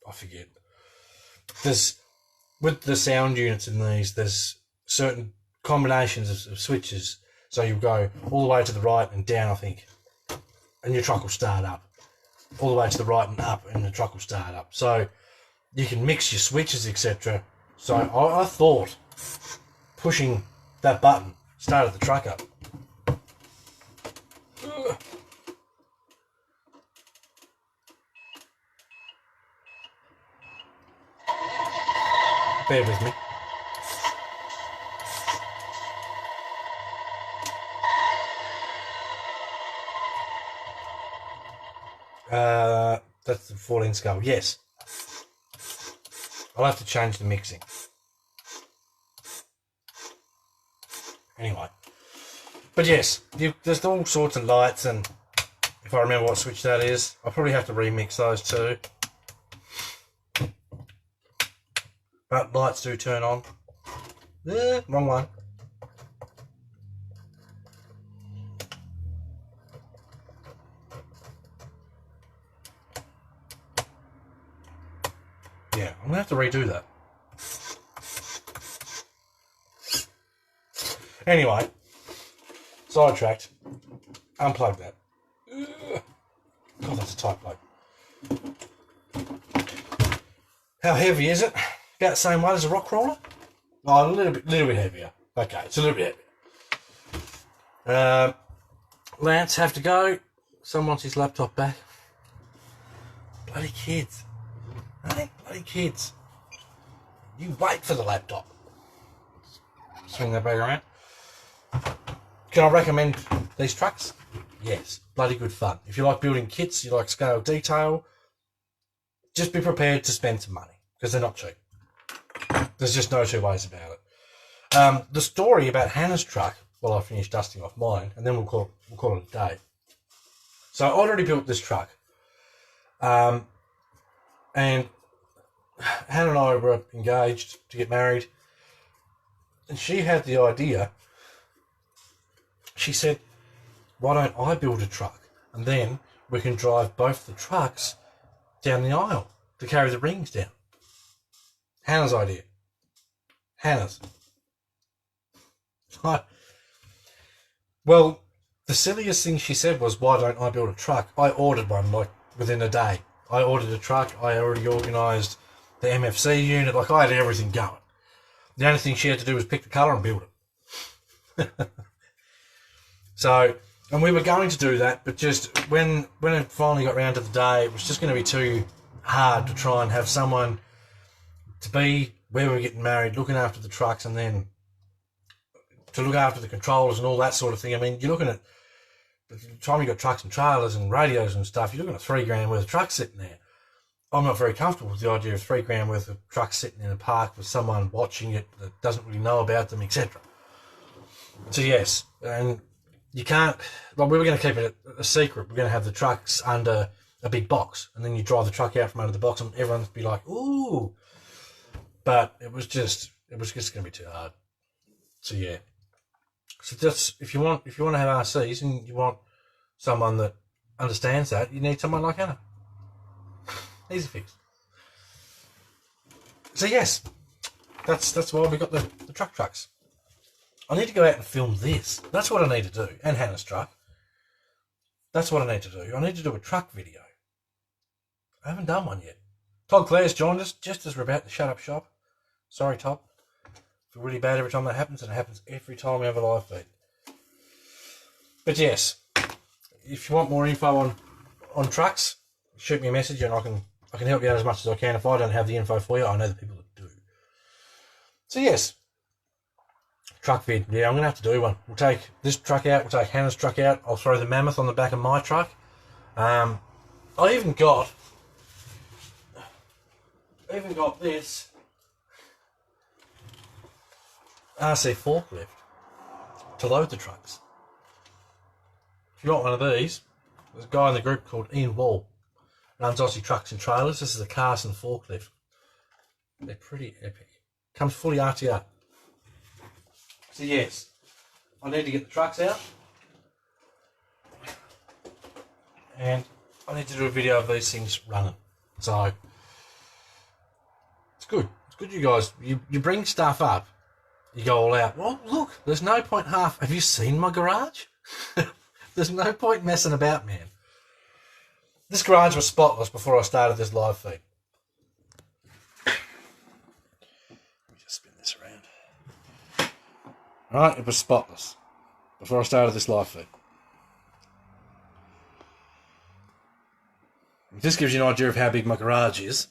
Speaker 1: I forget. With the sound units in these, there's certain combinations of switches. So you'll go all the way to the right and down, I think, and your truck will start up. All the way to the right and up, and the truck will start up. So you can mix your switches, etc. So I thought pushing that button started the truck up. Bear with me. That's the 14 scale. Yes. I'll have to change the mixing. Anyway. But yes, there's all sorts of lights, and if I remember what switch that is, I'll probably have to remix those too. But lights do turn on. Wrong one. now. I'm going to have to redo that. Anyway, sidetracked. Unplug that. Ugh. God, that's a tight plug. How heavy is it? About the same weight as a rock crawler? Oh, a little bit heavier. Okay, it's a little bit heavier. Lance have to go. Someone wants his laptop back. Bloody kids. Hey, bloody kids. You wait for the laptop. Swing that back around. Can I recommend these trucks? Yes. Bloody good fun. If you like building kits, you like scale detail, just be prepared to spend some money because they're not cheap. There's just no two ways about it. The story about Hannah's truck, well, I finished dusting off mine, and then we'll call it a day. So I already built this truck. And Hannah and I were engaged to get married, and she had the idea. She said, why don't I build a truck, and then we can drive both the trucks down the aisle to carry the rings down. Hannah's idea. Hannah's. Well, the silliest thing she said was, why don't I build a truck? I ordered one, like, within a day. I ordered a truck. I already organised the MFC unit. Like, I had everything going. The only thing she had to do was pick the colour and build it. So, and we were going to do that, but just when it finally got round to the day, it was just going to be too hard to try and have someone to be where we were getting married, looking after the trucks, and then to look after the controllers and all that sort of thing. I mean, you're looking at, by the time you've got trucks and trailers and radios and stuff, you're looking at $3,000 worth of trucks sitting there. I'm not very comfortable with the idea of $3,000 worth of trucks sitting in a park with someone watching it that doesn't really know about them, etc. So yes, and you can't, like, we were going to keep it a secret. We're going to have the trucks under a big box, and then you drive the truck out from under the box and everyone's be like, ooh. But it was just going to be too hard. So yeah. So just, if you want to have RCs and you want someone that understands that, you need someone like Hannah. Easy fix. So yes, that's why we got the trucks. I need to go out and film this. That's what I need to do. And Hannah's truck. That's what I need to do. I need to do a truck video. I haven't done one yet. Todd Clare's joined us just as we're about to shut up shop. Sorry, Todd. I feel really bad every time that happens, and it happens every time we have a live feed. But yes, if you want more info on trucks, shoot me a message and I can help you out as much as I can. If I don't have the info for you, I know the people that do. So yes, truck vid. Yeah, I'm going to have to do one. We'll take this truck out. We'll take Hannah's truck out. I'll throw the Mammoth on the back of my truck. I even got this RC forklift to load the trucks. If you want one of these, there's a guy in the group called Ian Wall. Runs Aussie Trucks and Trailers. This is a Carson forklift. They're pretty epic. Comes fully RTR. So yes, I need to get the trucks out. And I need to do a video of these things running. So it's good. It's good you guys, you bring stuff up, you go all out. Well, look, there's no point have you seen my garage? There's no point messing about, man. This garage was spotless before I started this live feed. Let me just spin this around. Right, it was spotless before I started this live feed. This gives you an idea of how big my garage is.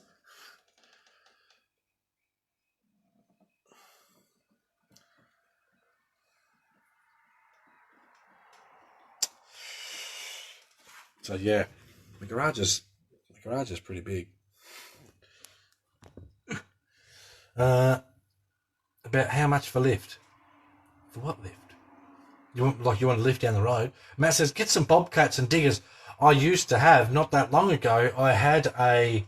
Speaker 1: So yeah, the garage is pretty big. About how much for lift? For what lift? You want to lift down the road? Matt says, get some bobcats and diggers. I used to have, not that long ago, I had a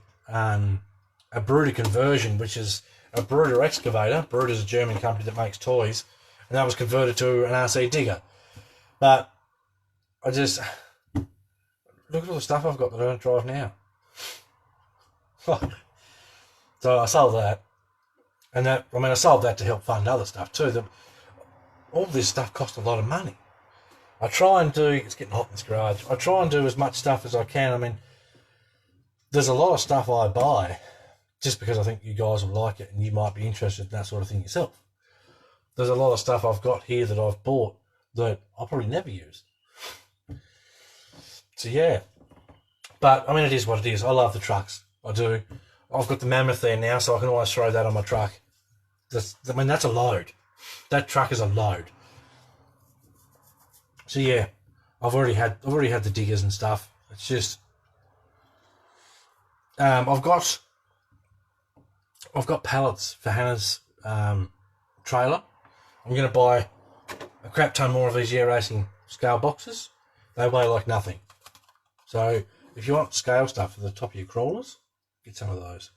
Speaker 1: Bruder conversion, which is a Bruder excavator. Bruder is a German company that makes toys, and that was converted to an RC digger. But I just look at all the stuff I've got that I don't drive now. So I sold that. And that, I mean, I sold that to help fund other stuff too. All this stuff cost a lot of money. I try and do, it's getting hot in this garage, I try and do as much stuff as I can. I mean, there's a lot of stuff I buy just because I think you guys will like it and you might be interested in that sort of thing yourself. There's a lot of stuff I've got here that I've bought that I'll probably never use. So yeah. But, I mean, it is what it is. I love the trucks. I do. I've got the Mammoth there now, so I can always throw that on my truck. That's a load. That truck is a load. So yeah, I've already had the diggers and stuff. It's just I've got pallets for Hannah's trailer. I'm going to buy a crap ton more of these Year Racing scale boxes. They weigh like nothing. So if you want scale stuff for the top of your crawlers, get some of those.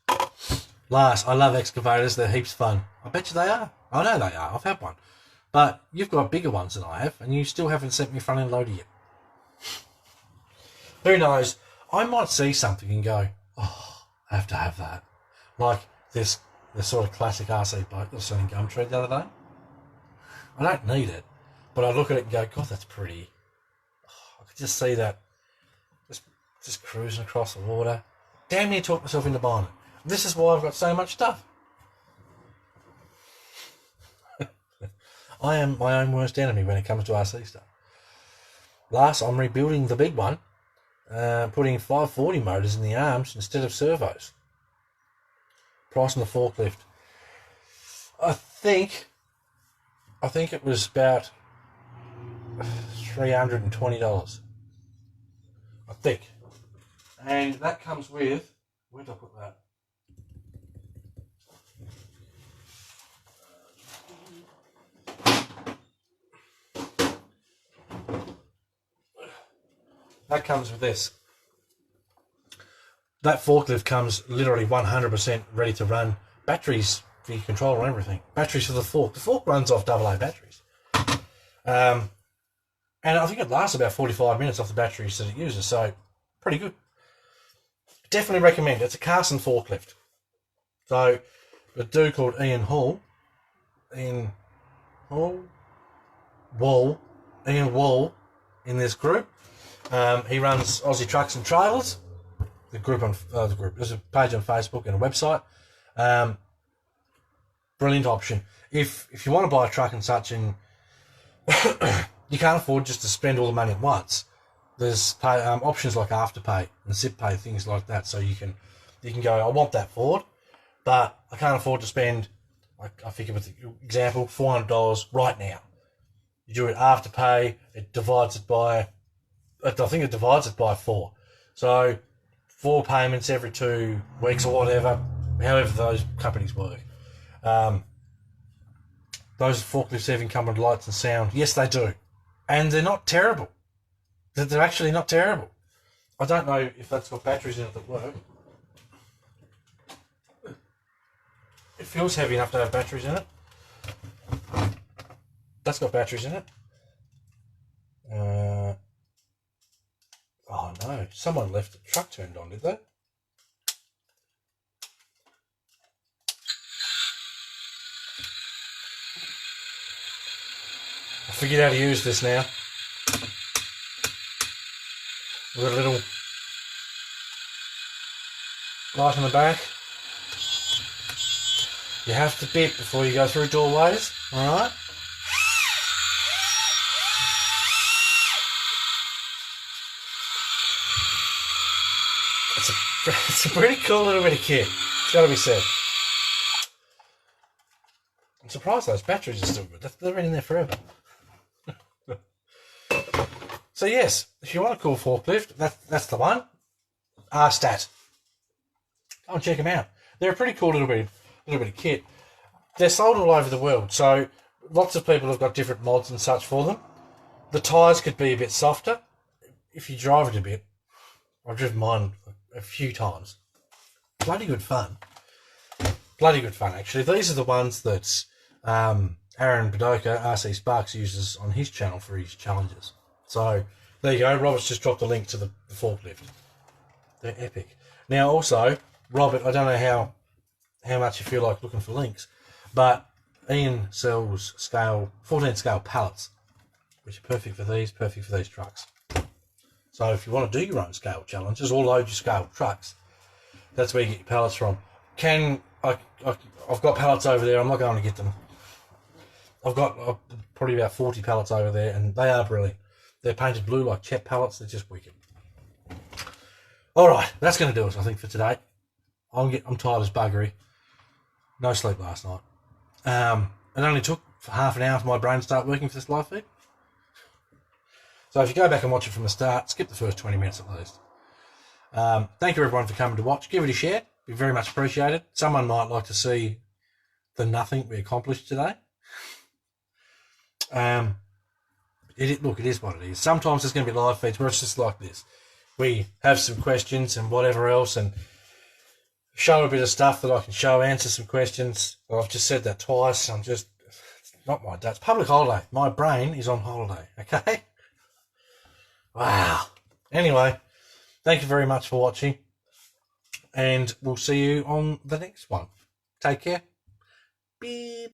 Speaker 1: Last, I love excavators. They're heaps fun. I bet you they are. I know they are. I've had one. But you've got bigger ones than I have, and you still haven't sent me front end loader yet. Who knows? I might see something and go, oh, I have to have that. Like this sort of classic RC boat that I saw in Gumtree the other day. I don't need it, but I look at it and go, God, that's pretty. Oh, I could just see that just cruising across the water. Damn near talked myself into buying it. This is why I've got so much stuff. I am my own worst enemy when it comes to RC stuff. Last, I'm rebuilding the big one, putting 540 motors in the arms instead of servos. Price on the forklift. I think it was about $320. I think. And that comes with, where did I put that? That comes with this. That forklift comes literally 100% ready to run. Batteries for your controller and everything. Batteries for the fork. The fork runs off AA batteries. And I think it lasts about 45 minutes off the batteries that it uses, so pretty good. Definitely recommend it. It's a Carson forklift. So, a dude called Ian Wall, in this group. He runs Aussie Trucks and Trailers. There's a page on Facebook and a website. Brilliant option. If you want to buy a truck and such, and you can't afford just to spend all the money at once, there's options like Afterpay and SipPay, things like that. So you can go, I want that Ford, but I can't afford to spend, I figure with the example, $400 right now. You do it Afterpay, it divides it by 4. So 4 payments every 2 weeks or whatever, however those companies work. Those forklifts even come with lights and sound. Yes, they do. And they're not terrible. They're actually not terrible. I don't know if that's got batteries in it that work. It feels heavy enough to have batteries in it. That's got batteries in it. Oh no, someone left the truck turned on, did they? I figured out how to use this now. We've got a little light on the back. You have to beep before you go through doorways, alright? It's a pretty cool little bit of kit. It's got to be said. I'm surprised those batteries are still good. They've been in there forever. So yes, if you want a cool forklift, that's the one. R-Stat. Go and check them out. They're a pretty cool little bit of kit. They're sold all over the world, so lots of people have got different mods and such for them. The tyres could be a bit softer if you drive it a bit. I've driven mine a few times. Bloody good fun. Actually. These are the ones that Aaron Badoka, RC Sparks, uses on his channel for his challenges. So there you go. Robert's just dropped a link to the forklift. They're epic. Now also, Robert, I don't know how much you feel like looking for links. But Ian sells 14 scale pallets, which are perfect for these trucks. So if you want to do your own scale challenges or load your scale trucks, that's where you get your pallets from. I've got pallets over there. I'm not going to get them. I've got probably about 40 pallets over there, and they are brilliant. They're painted blue like Chet pallets. They're just wicked. All right, that's going to do it, I think, for today. I'm tired as buggery. No sleep last night. It only took for half an hour for my brain to start working for this live feed. So if you go back and watch it from the start, skip the first 20 minutes at least. Thank you everyone for coming to watch. Give it a share. It'd be very much appreciated. Someone might like to see the nothing we accomplished today. Look, it is what it is. Sometimes there's going to be live feeds where it's just like this. We have some questions and whatever else, and show a bit of stuff that I can show, answer some questions. Well, I've just said that twice. It's not my day. It's public holiday. My brain is on holiday, okay? Wow. Anyway, thank you very much for watching, and we'll see you on the next one. Take care. Beep.